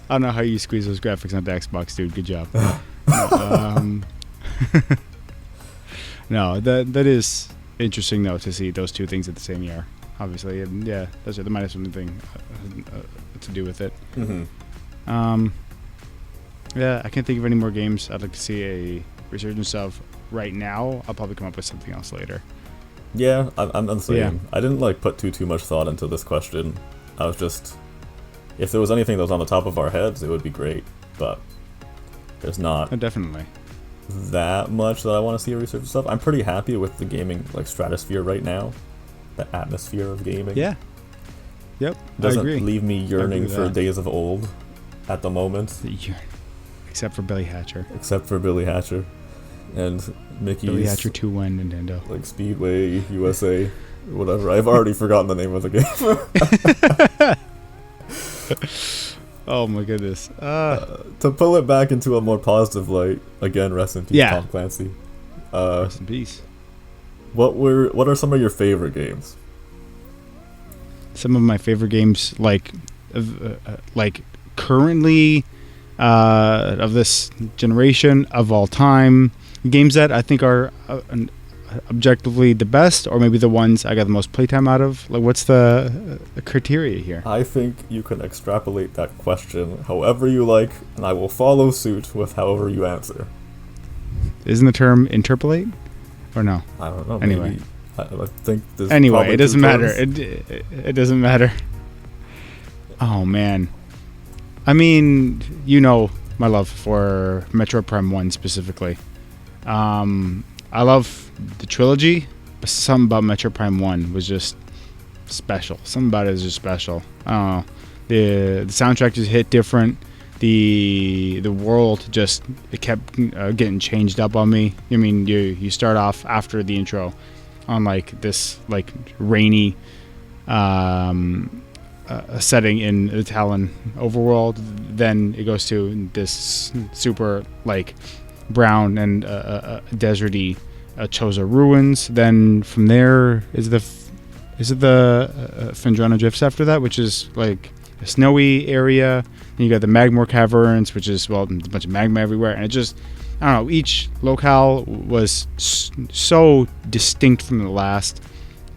I don't know how you squeeze those graphics onto Xbox, dude. Good job. No, that is interesting though to see those two things at the same year. Obviously, and yeah, that might have something to do with it. Mm-hmm. Yeah, I can't think of any more games I'd like to see a resurgence of right now. I'll probably come up with something else later. Yeah, I'm the same. Yeah. I didn't like put too much thought into this question. I was just, if there was anything that was on the top of our heads, it would be great. but there's not Definitely. that much that I want to see a research stuff. I'm pretty happy with the gaming like stratosphere right now, the atmosphere of gaming. Yeah. Yep. Doesn't I agree. leave me yearning for that. days of old at the moment. Except for Billy Hatcher. Except for Billy Hatcher and Mickey's Billy Hatcher 2 won Nintendo. like Speedway USA, whatever. I've already forgotten the name of the game. Oh my goodness. To pull it back into a more positive light, again, rest in peace, Yeah. Tom Clancy. Rest in peace. What are some of your favorite games? Some of my favorite games, like currently of this generation of all time, games that I think are objectively the best, or maybe the ones I got the most playtime out of. Like, what's the criteria here? I think you can extrapolate that question however you like, and I will follow suit with however you answer. Isn't the term interpolate, or no? I don't know. Anyway. Maybe, I think there's Anyway, probably it doesn't two matter. terms. It doesn't matter. Oh man, I mean, you know my love for Metroid Prime 1 specifically. I love the trilogy, but something about Metroid Prime 1 was just special. Something about it is just special. I don't know. The soundtrack just hit different. The world just, it kept getting changed up on me. I mean, you start off after the intro on like this like rainy setting in the Talon overworld. Then it goes to this super like brown and deserty Choza ruins. Then from there is the Fendrana Drifts after that, which is like a snowy area. And you got the Magmore Caverns, which is, well, a bunch of magma everywhere, and it just, I don't know, each locale was so distinct from the last.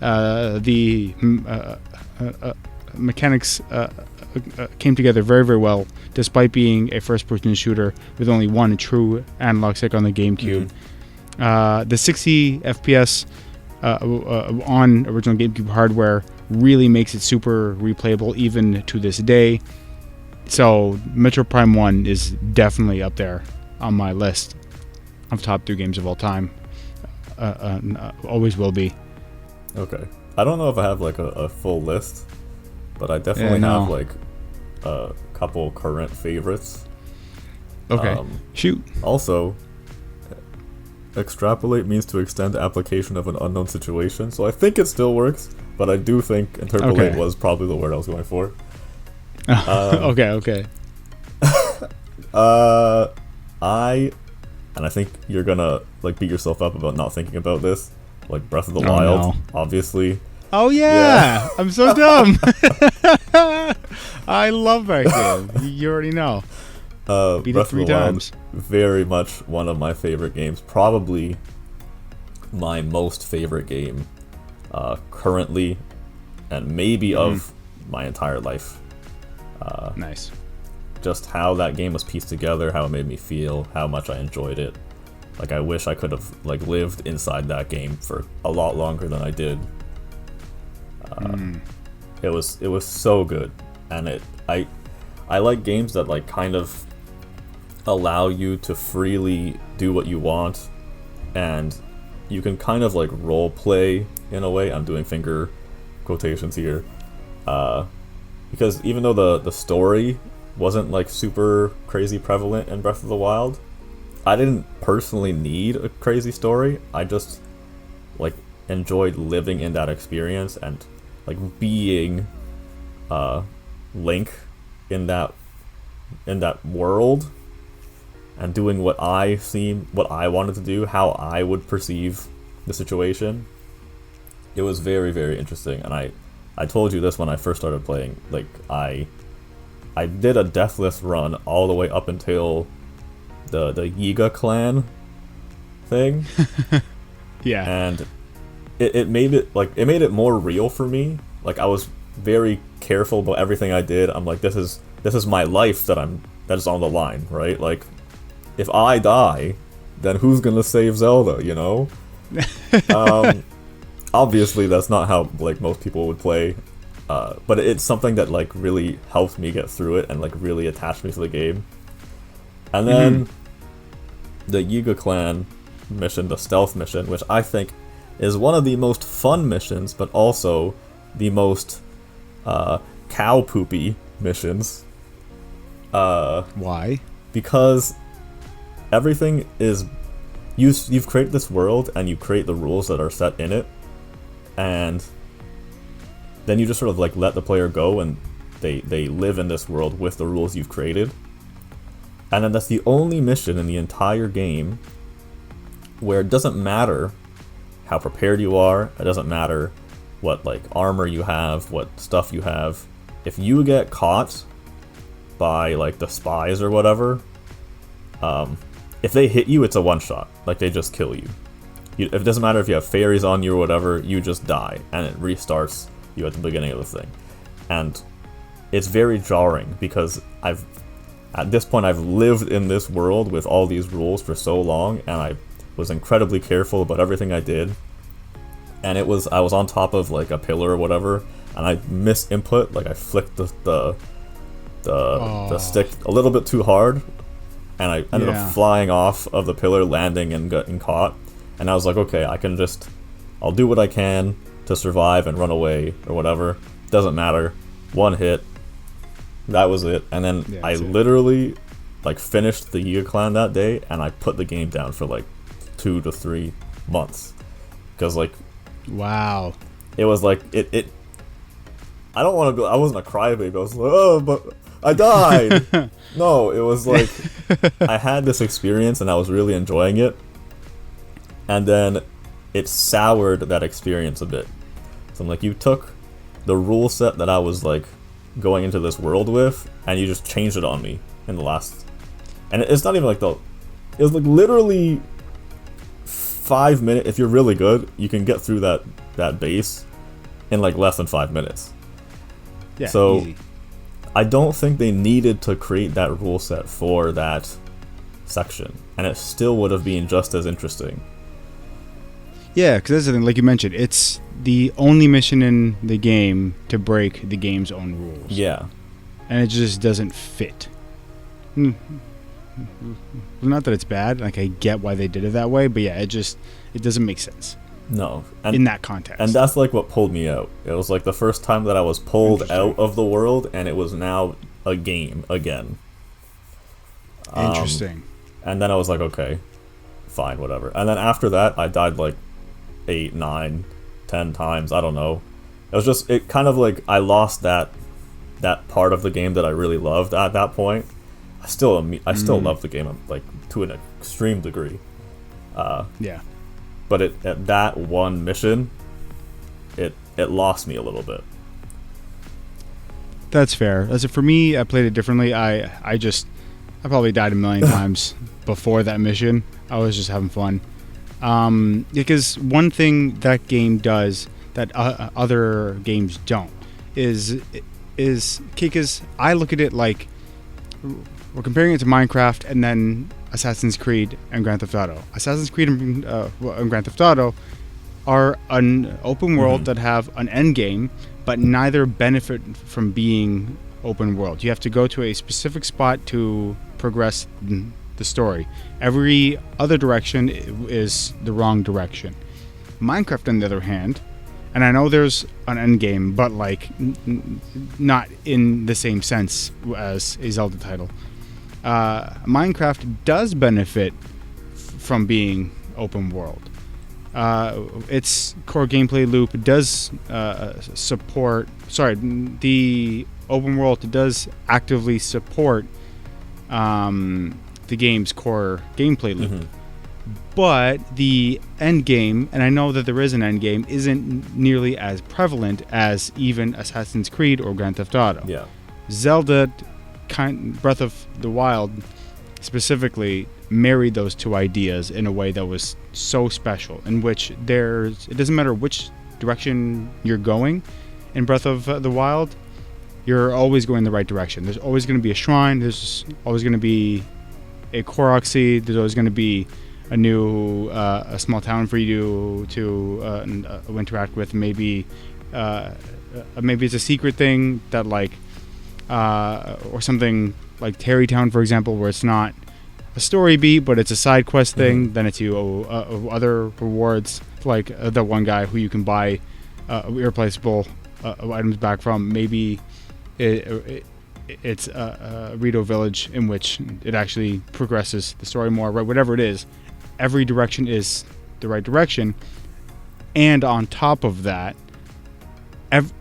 The mechanics came together very, very well, despite being a first-person shooter with only one true analog stick on the GameCube. The 60 FPS on original GameCube hardware really makes it super replayable even to this day. So Metroid Prime 1 is definitely up there on my list of top 3 games of all time. Always will be. Okay. I don't know if I have like a full list, but I definitely have like a couple current favorites. Okay. Shoot. Also, extrapolate means to extend the application of an unknown situation, so I think it still works, but I do think interpolate was probably the word I was going for. Okay. I think you're gonna like beat yourself up about not thinking about this. Like Breath of the Wild, obviously. Oh yeah. I'm so dumb. I love that game. You already know. Beat Breath it 3 of the Wild, times. very much one of my favorite games. Probably my most favorite game currently, and maybe of my entire life. Nice. Just how that game was pieced together, how it made me feel, how much I enjoyed it. Like, I wish I could have like lived inside that game for a lot longer than I did. It was so good, and I like games that like kind of allow you to freely do what you want, and you can kind of like role play in a way. I'm doing finger quotations here. Because even though the story wasn't like super crazy prevalent in Breath of the Wild, I didn't personally need a crazy story. I just like enjoyed living in that experience and like being Link in that world and doing what I wanted to do, how I would perceive the situation. It was very, very interesting, and I told you this when I first started playing. Like, I did a deathless run all the way up until the Yiga clan thing. Yeah. And it made it more real for me. Like, I was very careful about everything I did. I'm like, this is my life that is on the line, right? Like, if I die, then who's gonna save Zelda, you know? Obviously, that's not how like most people would play, but it's something that like really helped me get through it and like really attached me to the game. And then the Yiga Clan mission, the stealth mission, which I think is one of the most fun missions, but also the most cow poopy missions. Why? Because everything is... You've created this world, and you create the rules that are set in it, and then you just sort of like let the player go, and they live in this world with the rules you've created. And then that's the only mission in the entire game where it doesn't matter how prepared you are, it doesn't matter what like armor you have, what stuff you have. If you get caught by like the spies or whatever, if they hit you, it's a one-shot. Like, they just kill you. It doesn't matter if you have fairies on you or whatever, you just die, and it restarts you at the beginning of the thing. And it's very jarring, because at this point I've lived in this world with all these rules for so long, and I was incredibly careful about everything I did. And I was on top of like a pillar or whatever, and I misinput, like I flicked the stick a little bit too hard, and I ended up flying off of the pillar, landing and getting caught. And I was like, okay, I'll do what I can to survive and run away or whatever. Doesn't matter. One hit. That was it. And then I literally like finished the Yiga Clan that day, and I put the game down for like 2 to 3 months. Because like, wow, it was like it. I don't want to go. I wasn't a crybaby. I was like, oh, but I died. No, it was like I had this experience and I was really enjoying it, and then it soured that experience a bit. So I'm like, you took the rule set that I was like going into this world with, and you just changed it on me in the last. And it's not even like it was like literally 5 minutes. If you're really good, you can get through that base in like less than 5 minutes. Yeah, so easy. I don't think they needed to create that rule set for that section, and it still would have been just as interesting. Yeah, because that's the thing, like you mentioned, it's the only mission in the game to break the game's own rules. Yeah. And it just doesn't fit. Not that it's bad, like I get why they did it that way, but yeah, it doesn't make sense. No. In that context. And that's like what pulled me out. It was like the first time that I was pulled out of the world, and it was now a game again. Interesting. And then I was like, okay, fine, whatever. And then after that, I died like 8, 9, 10 times. I don't know. It kind of like I lost that part of the game that I really loved at that point. I still love the game, like to an extreme degree. Yeah. But at that one mission, it lost me a little bit. That's fair. As for me, I played it differently. I probably died a million times before that mission. I was just having fun. Because one thing that game does that other games don't is because I look at it like we're comparing it to Minecraft and then Assassin's Creed and Grand Theft Auto. Assassin's Creed and Grand Theft Auto are an open world that have an end game, but neither benefit from being open world. You have to go to a specific spot to progress the story. Every other direction is the wrong direction. Minecraft, on the other hand, and I know there's an end game, but like not in the same sense as a Zelda title. Minecraft does benefit from being open world. Its core gameplay loop does support. Sorry, the open world does actively support the game's core gameplay loop. But the end game, and I know that there is an end game, isn't nearly as prevalent as even Assassin's Creed or Grand Theft Auto. Yeah. Zelda, Breath of the Wild, specifically married those two ideas in a way that was so special, in which it doesn't matter which direction you're going in Breath of the Wild, you're always going the right direction. There's always going to be a shrine, there's always going to be a Korok seed, there's always going to be a new a small town for you to interact with. Maybe it's a secret thing that like or something like Terrytown, for example, where it's not a story beat, but it's a side quest thing. Then it's other rewards, like the one guy who you can buy irreplaceable items back from. Maybe it's Rito Village, in which it actually progresses the story more. Right, whatever it is, every direction is the right direction, and on top of that,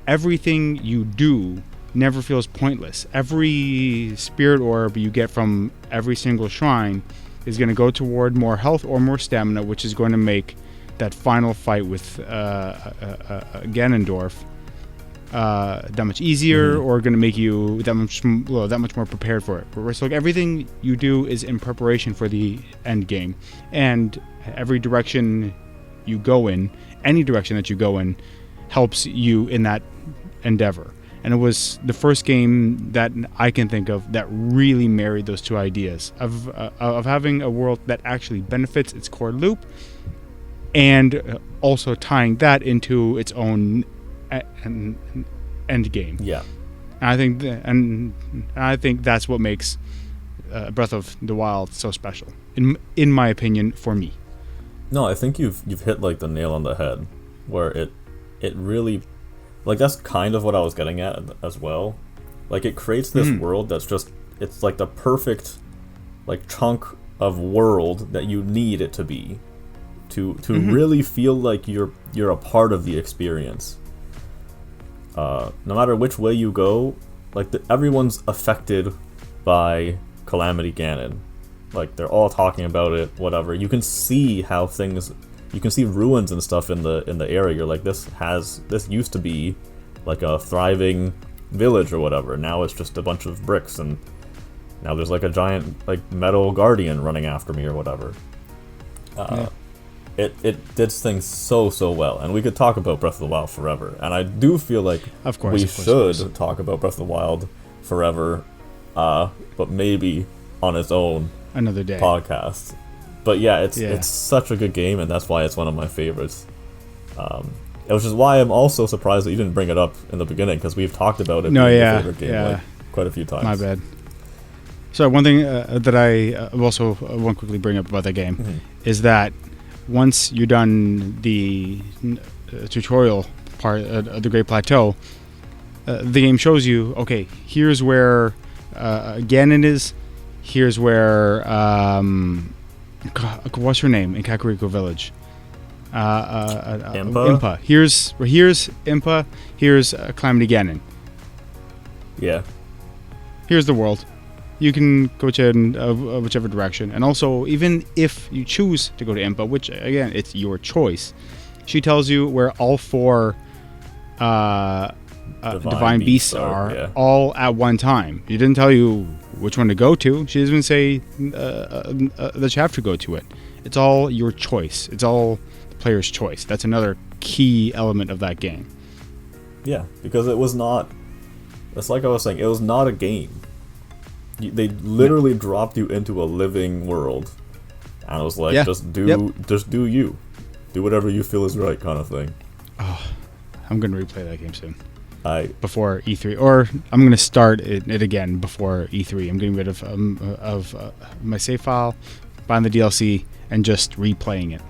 everything you do never feels pointless. Every spirit orb you get from every single shrine is going to go toward more health or more stamina, which is going to make that final fight with Ganondorf that much easier, or going to make you that much more prepared for it. So like everything you do is in preparation for the end game, and every direction you go in, any direction that you go in, helps you in that endeavor. And it was the first game that I can think of that really married those two ideas of having a world that actually benefits its core loop, and also tying that into its own end game. Yeah, and I think that's what makes Breath of the Wild so special, in my opinion, for me. No, I think you've hit like the nail on the head, where it really, like, that's kind of what I was getting at as well. Like, it creates this world that's just, it's like the perfect like chunk of world that you need it to be to really feel like you're a part of the experience. No matter which way you go, like everyone's affected by Calamity Ganon. Like, they're all talking about it, whatever. You can see how things, you can see ruins and stuff in the area. You're like, this used to be like a thriving village or whatever. Now it's just a bunch of bricks, and now there's like a giant like metal guardian running after me or whatever. It did things so well, and we could talk about Breath of the Wild forever. And I do feel like we should talk about Breath of the Wild forever, but maybe on its own another day podcast. But yeah, it's such a good game, and that's why it's one of my favorites. Which is why I'm also surprised that you didn't bring it up in the beginning, because we've talked about it being your favorite game like quite a few times. My bad. So one thing that I also want to quickly bring up about that game is that once you're done the tutorial part of the Great Plateau, the game shows you, okay, here's where Ganon is, here's where what's her name in Kakariko Village? Impa. Here's Impa. Here's Calamity Ganon. Yeah. Here's the world. You can go to whichever direction. And also, even if you choose to go to Impa, which, again, it's your choice, she tells you where all four divine beasts are all at one time. She didn't tell you which one to go to. She doesn't even say the chapter to go to it. It's all your choice. It's all the player's choice. That's another key element of that game. Yeah, because it was not... It's like I was saying, it was not a game. They literally dropped you into a living world, and I was like, just do you, do whatever you feel is right, kind of thing. Oh, I'm gonna replay that game soon. Before E3, or I'm gonna start it again before E3. I'm getting rid of my save file, buying the DLC, and just replaying it.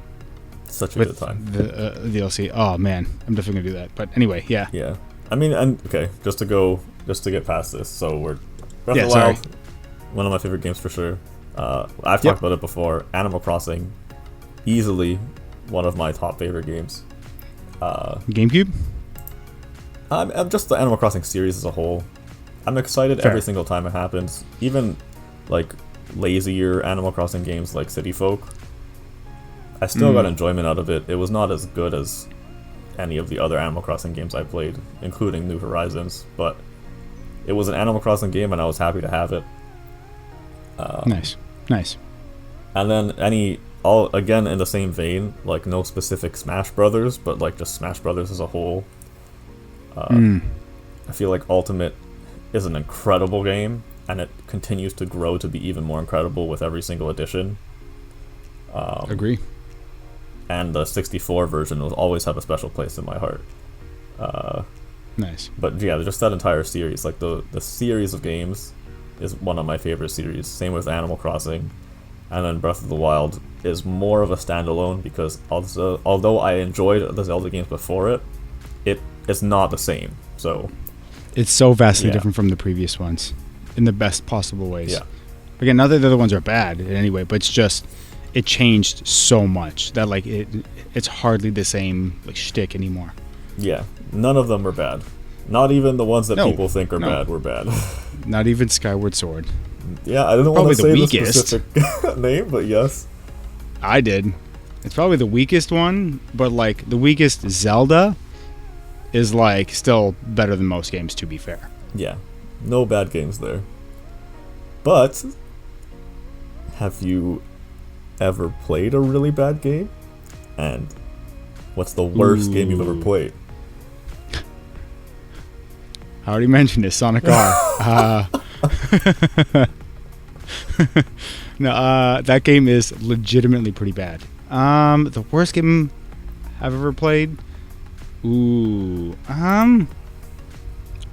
Such a good time. The DLC. Oh man, I'm definitely gonna do that. But anyway, yeah. Yeah. I mean, and okay, just to get past this. So we're Breath of the Wild, one of my favorite games for sure. I've talked about it before. Animal Crossing, easily one of my top favorite games. GameCube? I'm just the Animal Crossing series as a whole. I'm excited every single time it happens. Even like lazier Animal Crossing games like City Folk, I still got enjoyment out of it. It was not as good as any of the other Animal Crossing games I played, including New Horizons, but it was an Animal Crossing game, and I was happy to have it. Nice. And then again in the same vein, like no specific Smash Brothers, but like just Smash Brothers as a whole. I feel like Ultimate is an incredible game, and it continues to grow to be even more incredible with every single edition. Agree. And the 64 version will always have a special place in my heart. Nice. But yeah, just that entire series, like the series of games is one of my favorite series. Same with Animal Crossing. and then Breath of the Wild is more of a standalone because although I enjoyed the Zelda games before it is not the same. So it's so vastly different from the previous ones in the best possible ways. Yeah. Again, not that the other ones are bad in any way, but it's just it changed so much that like it's hardly the same like shtick anymore. Yeah, none of them are bad. Not even the ones that people think are bad were bad. Not even Skyward Sword. Yeah, I didn't want to say the specific name, but yes. I did. It's probably the weakest one, but like the weakest Zelda is like still better than most games, to be fair. Yeah, no bad games there. But have you ever played a really bad game? And what's the worst game you've ever played? I already mentioned it, Sonic R. No, that game is legitimately pretty bad. The worst game I've ever played?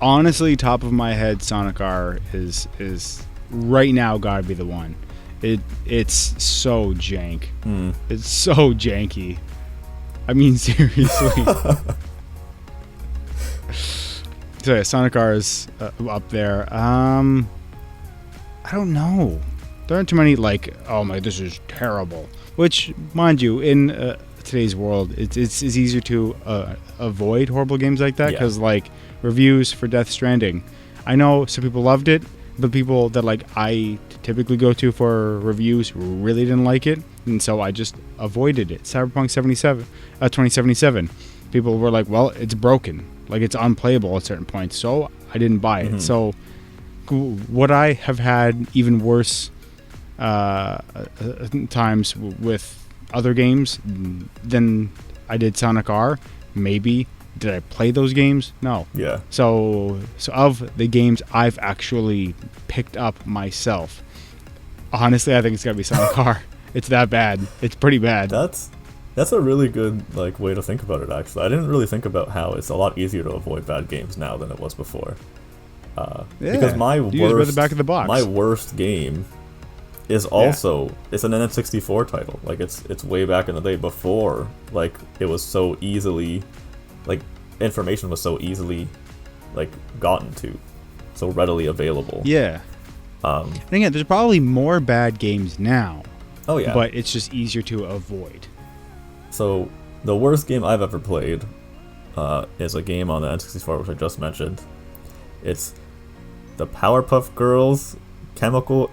Honestly, top of my head, Sonic R is right now gotta be the one. It's so jank. It's so janky. I mean, seriously. So yeah, Sonic R is up there. I don't know. There aren't too many like, oh my, this is terrible. Which, mind you, in today's world, it's easier to avoid horrible games like that because like reviews for Death Stranding, I know some people loved it, but people that like I typically go to for reviews really didn't like it, and so I just avoided it. Cyberpunk 2077. People were like, well, it's broken. Like, it's unplayable at certain points, so I didn't buy it. So, would I have had even worse times with other games than I did Sonic R? Maybe. Did I play those games? No. Yeah. So of the games I've actually picked up myself, honestly, I think it's gotta be Sonic R. It's that bad. It's pretty bad. That's a really good like way to think about it. Actually, I didn't really think about how it's a lot easier to avoid bad games now than it was before. Because my the back of the box. My worst game is also it's an N64 title. Like it's way back in the day before like it was so easily like information was so easily like gotten to, so readily available. Yeah. And again, there's probably more bad games now. Oh yeah. But it's just easier to avoid. So the worst game I've ever played is a game on the N64 which I just mentioned. It's the Powerpuff Girls Chemical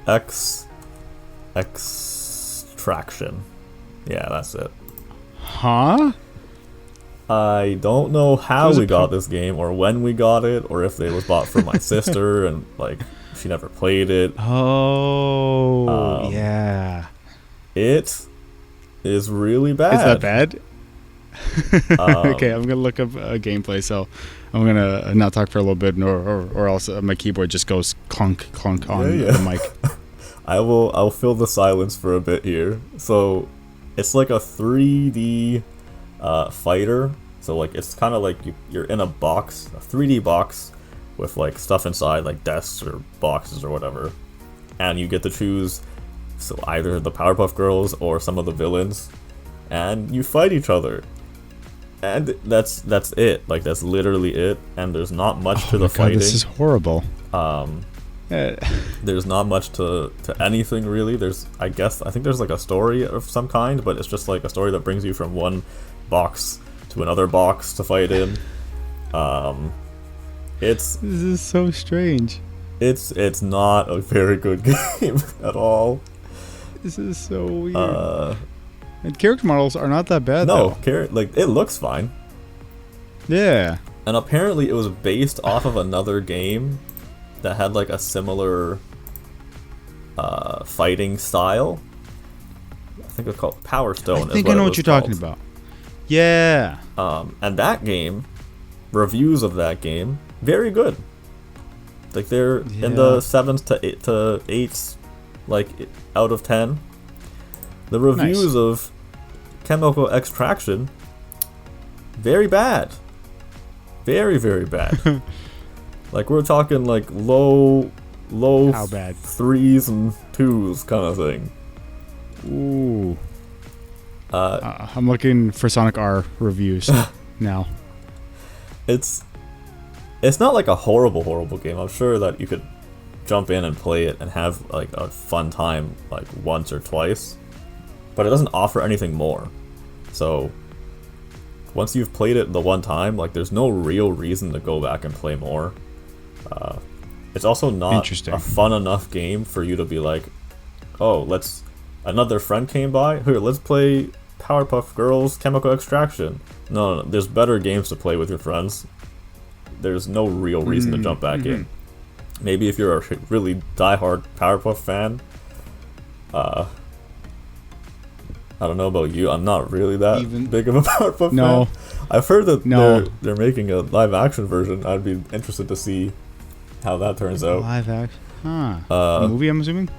Extraction. Yeah, that's it. Huh? I don't know how we got this game or when we got it or if it was bought from my sister and like she never played it. Oh, yeah. It is really bad. Is that bad? Okay, I'm gonna look up gameplay. So I'm gonna not talk for a little bit, or else my keyboard just goes clunk clunk on the mic. I'll fill the silence for a bit here. So it's like a 3D fighter. So like it's kind of like you're in a box, a 3D box with like stuff inside, like desks or boxes or whatever, and you get to choose. So either the Powerpuff Girls or some of the villains, and you fight each other, and that's it. Like that's literally it. And there's not much to the fighting. This is horrible. There's not much to anything really. I think there's like a story of some kind, but it's just like a story that brings you from one box to another box to fight in. This is so strange. It's not a very good game at all. This is so weird. And character models are not that bad, though. No, like it looks fine. Yeah. And apparently it was based off of another game that had like a similar fighting style. I think it's called Power Stone. I think I know what you're talking about. Yeah. And that game, reviews of that game, very good. Like they're in the 7s to 8s, like out of 10. The reviews of Chemical Extraction, very bad. Very, very bad. Like we're talking like low how bad? 3s and 2s kind of thing. Ooh. I'm looking for Sonic R reviews now. It's not like a horrible game. I'm sure that you could jump in and play it and have like a fun time like once or twice, but it doesn't offer anything more. So once you've played it the one time, like there's no real reason to go back and play more. It's also not a fun enough game for you to be like, oh, another friend came by, here, let's play Powerpuff Girls Chemical Extraction. No, there's better games to play with your friends. There's no real reason to jump back in. Maybe if you're a really diehard Powerpuff fan, I don't know about you, I'm not really that big of a Powerpuff fan. I've heard that they're making a live action version. I'd be interested to see how that turns out. Live action? A movie, I'm assuming?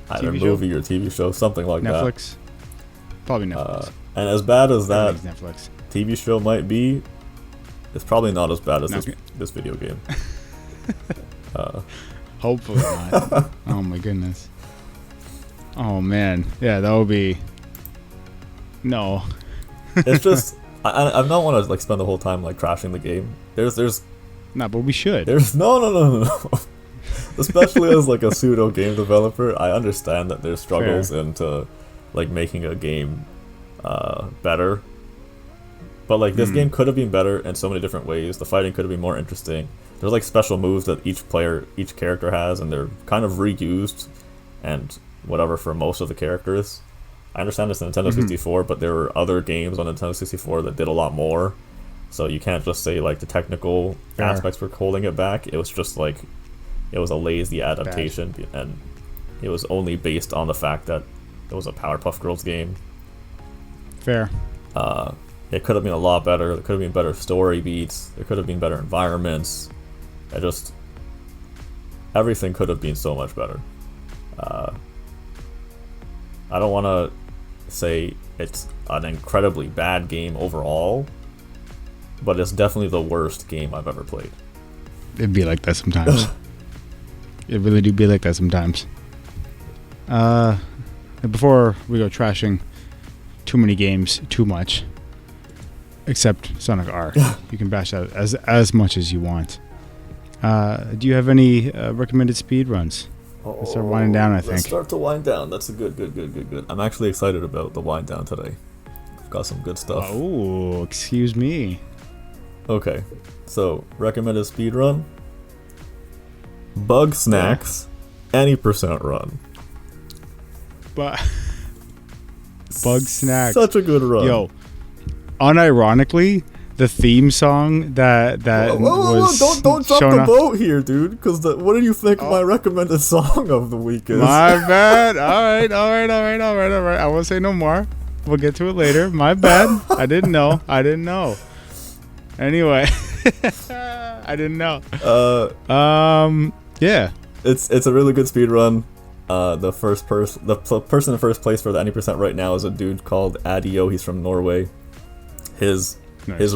Either movie or TV show, something like Netflix? Probably Netflix. And as bad as that Netflix. TV show might be, it's probably not as bad as this video game. Hopefully not. Oh my goodness. Oh man. Yeah, that would be... No. It's just... I don't want to like spend the whole time like crashing the game. There's... No, but we should. There's... No. Especially as like a pseudo game developer, I understand that there's struggles into like making a game better. But like this game could have been better in so many different ways. The fighting could have been more interesting. There's like special moves that each character has, and they're kind of reused and whatever for most of the characters. I understand it's Nintendo 64, but there were other games on Nintendo 64 that did a lot more. So you can't just say like the technical aspects were holding it back. It was just like it was a lazy adaptation, and it was only based on the fact that it was a Powerpuff Girls game. Fair. It could have been a lot better. There could have been better story beats. There could have been better environments. Everything could have been so much better. I don't want to say it's an incredibly bad game overall, but it's definitely the worst game I've ever played. It'd be like that sometimes. It really do be like that sometimes. Before we go trashing too many games too much, except Sonic R, you can bash out as much as you want. Do you have any recommended speed runs? Let's start winding down, I think. Let's start to wind down. That's a good. I'm actually excited about the wind down today. I've got some good stuff. Oh, excuse me. Okay, so recommended speed run. Bug Snacks, any percent run. But Bug Snacks, such a good run. Yo, unironically, the theme song that was don't drop the boat here, dude. Because what do you think my recommended song of the week is? My bad. All right. I won't say no more. We'll get to it later. My bad. I didn't know. Anyway, I didn't know. Yeah. It's a really good speed run. The person in first place for the 90% right now is a dude called Adio. He's from Norway. His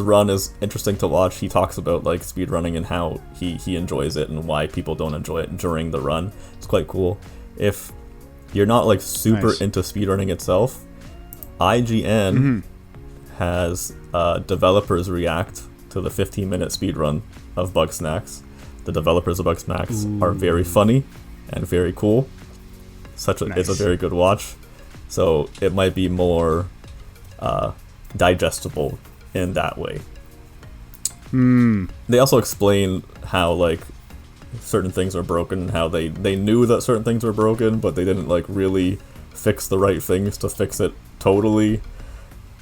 run is interesting to watch. He talks about like speedrunning and how he enjoys it and why people don't enjoy it during the run. It's quite cool. If you're not like super into speedrunning itself, IGN has developers react to the 15-minute speedrun of Bug Snacks. The developers of Bug Snacks are very funny and very cool. It's a very good watch. So it might be more digestible in that way. They also explain how like certain things are broken, how they knew that certain things were broken, but they didn't like really fix the right things to fix it totally.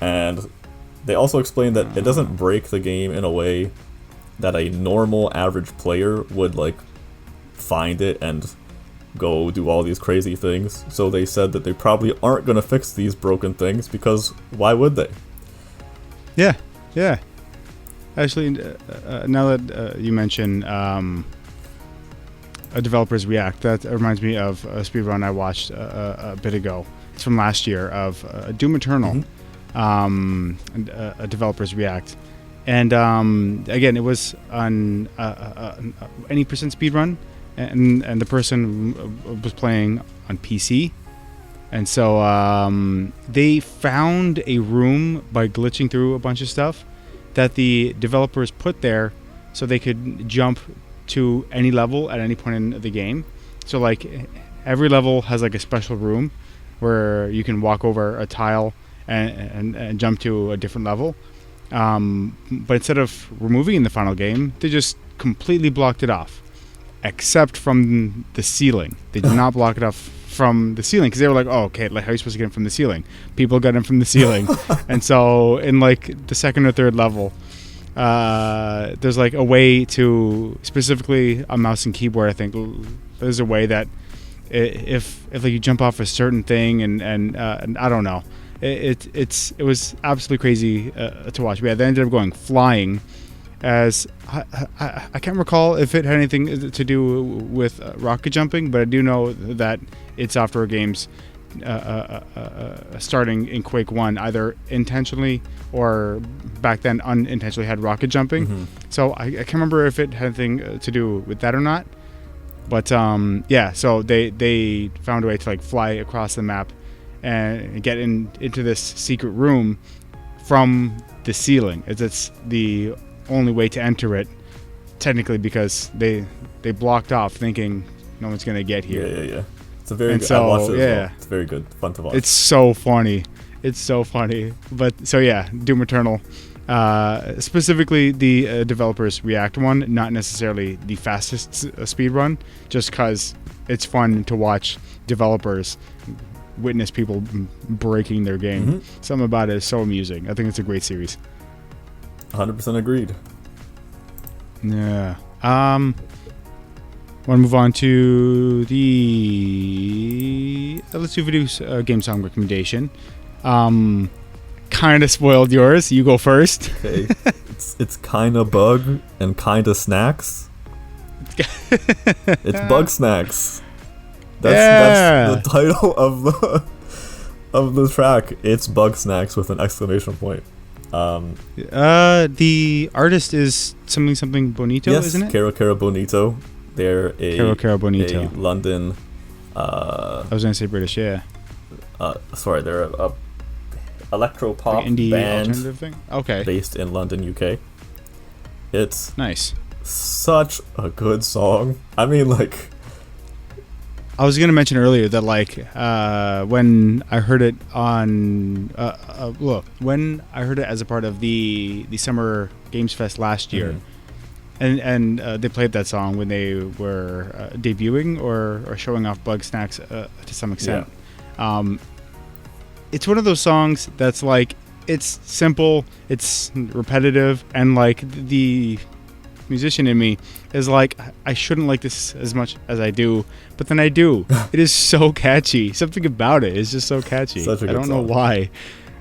And they also explain that it doesn't break the game in a way that a normal average player would like find it and go do all these crazy things. So they said that they probably aren't going to fix these broken things because why would they? Yeah. Actually, now that you mention a developer's react, that reminds me of a speedrun I watched a bit ago. It's from last year of Doom Eternal, a developer's react. And again, it was on any percent speedrun, and the person was playing on PC. And so they found a room by glitching through a bunch of stuff that the developers put there so they could jump to any level at any point in the game. So like every level has like a special room where you can walk over a tile and jump to a different level. But instead of removing in the final game, they just completely blocked it off, except from the ceiling. They did not block it off from the ceiling because they were like, oh, okay, like how are you supposed to get in from the ceiling? People got in from the ceiling. And so in like the second or third level, there's like a way to, specifically on mouse and keyboard, I think there's a way that if like you jump off a certain thing and I don't know, it was absolutely crazy to watch. But yeah, they ended up going flying. As I can't recall if it had anything to do with rocket jumping, but I do know that id Software games starting in Quake 1 either intentionally or back then unintentionally had rocket jumping. Mm-hmm. So I can't remember if it had anything to do with that or not. But yeah, so they found a way to like fly across the map and get into this secret room from the ceiling. It's the only way to enter it, technically, because they blocked off, thinking no one's gonna get here. Yeah. It's a very and good. So, I watched it as yeah, well. It's very good, fun to watch. It's so funny. But so yeah, Doom Eternal. Specifically, the developers React one, not necessarily the fastest speed run, just because it's fun to watch developers witness people breaking their game. Mm-hmm. Something about it is so amusing. I think it's a great series. 100% agreed. Yeah. Want to move on to the let's do video game song recommendation. Kind of spoiled yours. You go first. Okay. it's kind of bug and kind of snacks. It's Bug Snacks. That's the title of the track. It's Bug Snacks with an exclamation point. The artist is something Bonito, yes, isn't it? Cara Bonito. They're Cara Bonito. a London. I was gonna say British, yeah. Sorry, they're a electro pop like indie band alternative thing. Okay, based in London, UK. It's nice. Such a good song. I mean, like, I was gonna mention earlier that like when I heard it on when I heard it as a part of the Summer Games Fest last year, and they played that song when they were debuting or showing off Bug Snacks to some extent. Yeah. It's one of those songs that's like, it's simple, it's repetitive, and like the musician in me is like, I shouldn't like this as much as I do, but then I do. It is so catchy. Something about it is just so catchy. I don't know why.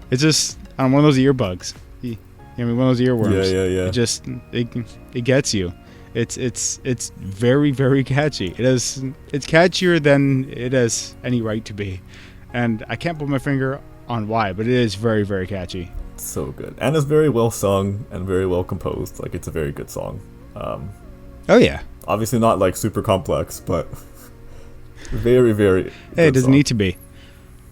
It's just one of those earbugs. You know, one of those earworms. Yeah. It just it gets you. It's very, very catchy. It's catchier than it has any right to be, and I can't put my finger on why, but it is very, very catchy. So good, and it's very well sung and very well composed. Like, it's a very good song. Oh yeah. Obviously not like super complex, but very, very. Hey, it doesn't need to be. It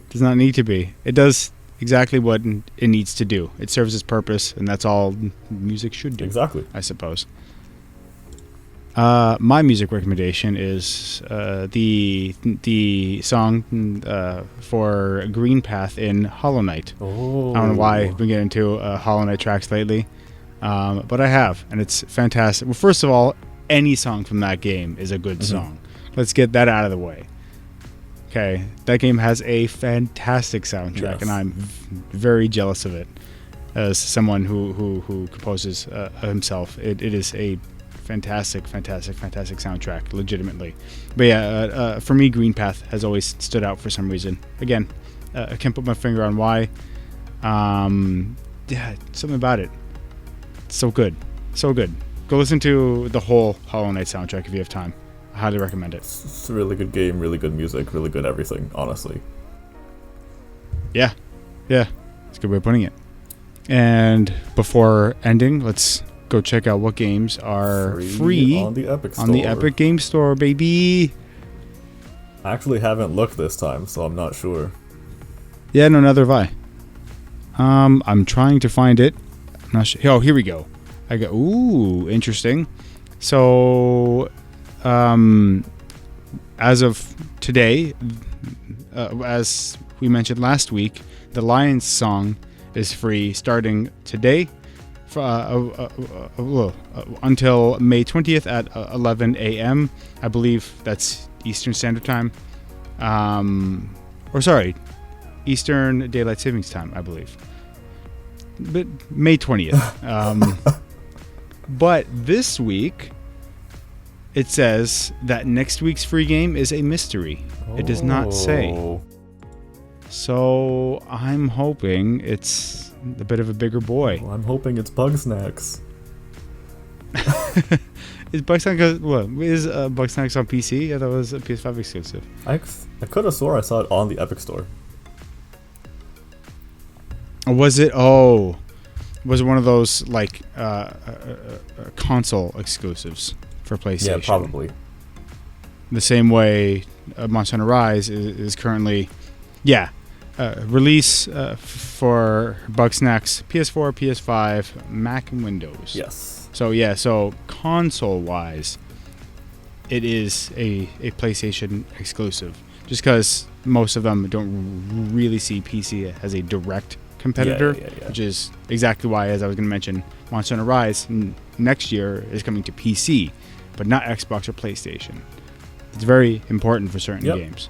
does not need to be. It does exactly what it needs to do. It serves its purpose, and that's all music should do. Exactly. I suppose. My music recommendation is the song for Green Path in Hollow Knight. Oh. I don't know why I've been getting into Hollow Knight tracks lately, but I have, and it's fantastic. Well, first of all, any song from that game is a good song. Let's get that out of the way. Okay, that game has a fantastic soundtrack, yes. and I'm very jealous of it. As someone who composes himself, it is a fantastic soundtrack, legitimately. But yeah, for me, Green Path has always stood out for some reason. Again, I can't put my finger on why. Yeah, something about it. It's so good. Go listen to the whole Hollow Knight soundtrack if you have time. I highly recommend it. It's a really good game, really good music, really good everything, honestly. Yeah, it's a good way of putting it. And before ending, let's go check out what games are free on the Epic Store. On the Epic Game Store, baby. I actually haven't looked this time, so I'm not sure. Yeah, no, neither have I. I'm trying to find it. I'm not sure. Oh, here we go. I got. Ooh, interesting. So, as of today, as we mentioned last week, the Lions song is free starting today until May 20th at 11 a.m. I believe that's Eastern Standard Time. Eastern Daylight Savings Time, I believe. But May 20th. But this week, it says that next week's free game is a mystery. It does not say. So I'm hoping it's a bit of a bigger boy. Well, I'm hoping it's Bugsnax. Is Bugsnax Bugsnax on PC? I thought it was a PS5 exclusive. I could have swore I saw it on the Epic Store. Was it? Oh, was it one of those like console exclusives for PlayStation? Yeah, probably. The same way Monster Hunter Rise is currently, release for Bugsnax PS4, PS5, Mac, and Windows. Yes. So console-wise, it is a PlayStation exclusive. Just because most of them don't really see PC as a direct competitor, which is exactly why, as I was going to mention, Monster Hunter Rise next year is coming to PC, but not Xbox or PlayStation. It's very important for certain games.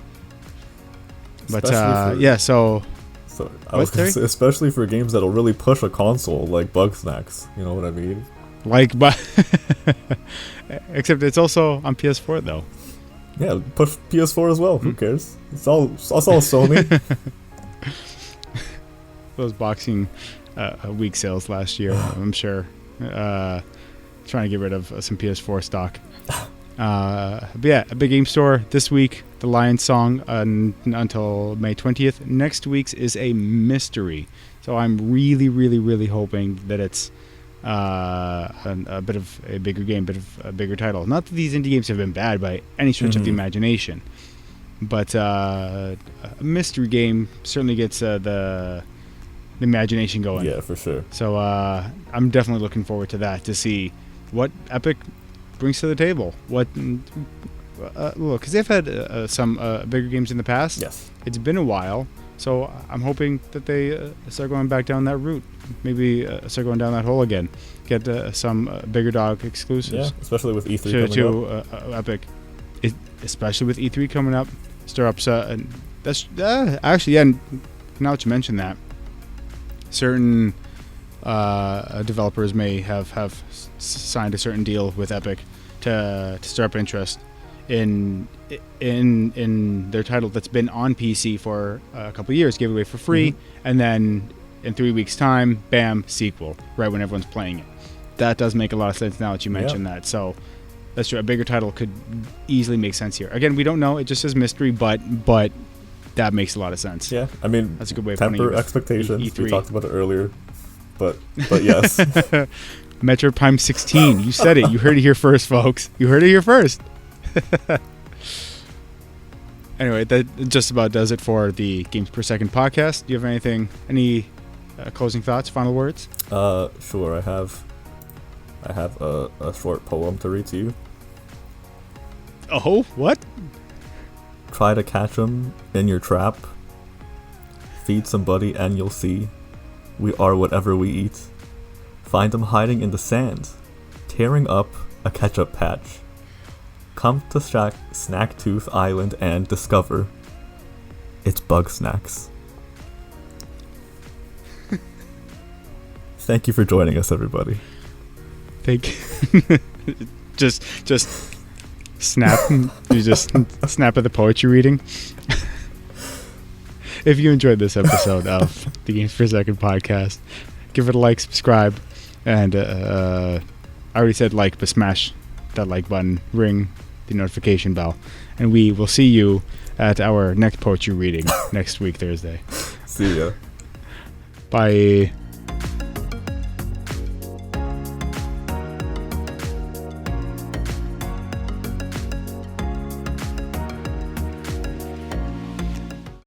But so I was going to say, especially for games that'll really push a console like Bugsnax. You know what I mean? Except it's also on PS4 though. Yeah, push PS4 as well. Who cares? It's all Sony. Those Boxing Week sales last year, I'm sure. Trying to get rid of some PS4 stock. But yeah, a big game store this week. The Lions song until May 20th. Next week's is a mystery. So I'm really, really, really hoping that it's a bit of a bigger game, bit of a bigger title. Not that these indie games have been bad by any stretch of the imagination, but a mystery game certainly gets the imagination going. Yeah, for sure. So I'm definitely looking forward to that, to see what Epic brings to the table. What because they've had some bigger games in the past. Yes. It's been a while, so I'm hoping that they start going back down that route. Maybe start going down that hole again. Get some bigger dog exclusives. Yeah, especially with E3 coming up. Epic. Especially with E3 coming up. Stir up. And that's actually, yeah, now that you mention that, certain developers may have signed a certain deal with Epic to stir up interest in their title that's been on PC for a couple of years, gave it away for free, and then in 3 weeks' time, bam, sequel, right when everyone's playing it. That does make a lot of sense now that you mentioned that. So that's true. A bigger title could easily make sense here. Again, we don't know. It just says mystery, but that makes a lot of sense. Yeah, I mean, that's a good way of putting it. Temper expectations. E3. We talked about it earlier, but yes. Metroid Prime 16. You said it. You heard it here first, folks. You heard it here first. Anyway, that just about does it for the Games Per Second podcast. Do you have any closing thoughts, final words? Sure. I have a short poem to read to you. Oh, what? Try to catch 'em in your trap. Feed somebody and you'll see. We are whatever we eat. Find 'em hiding in the sand, tearing up a ketchup patch. Come to Snacktooth Island and discover it's Bugsnax. Thank you for joining us, everybody. Thank you. just snap. You just snap at the poetry reading. If you enjoyed this episode of the Games Per Second podcast, give it a like, subscribe, and I already said like, but smash that like button, ring the notification bell, and we will see you at our next poetry reading next week, Thursday. See ya. Bye.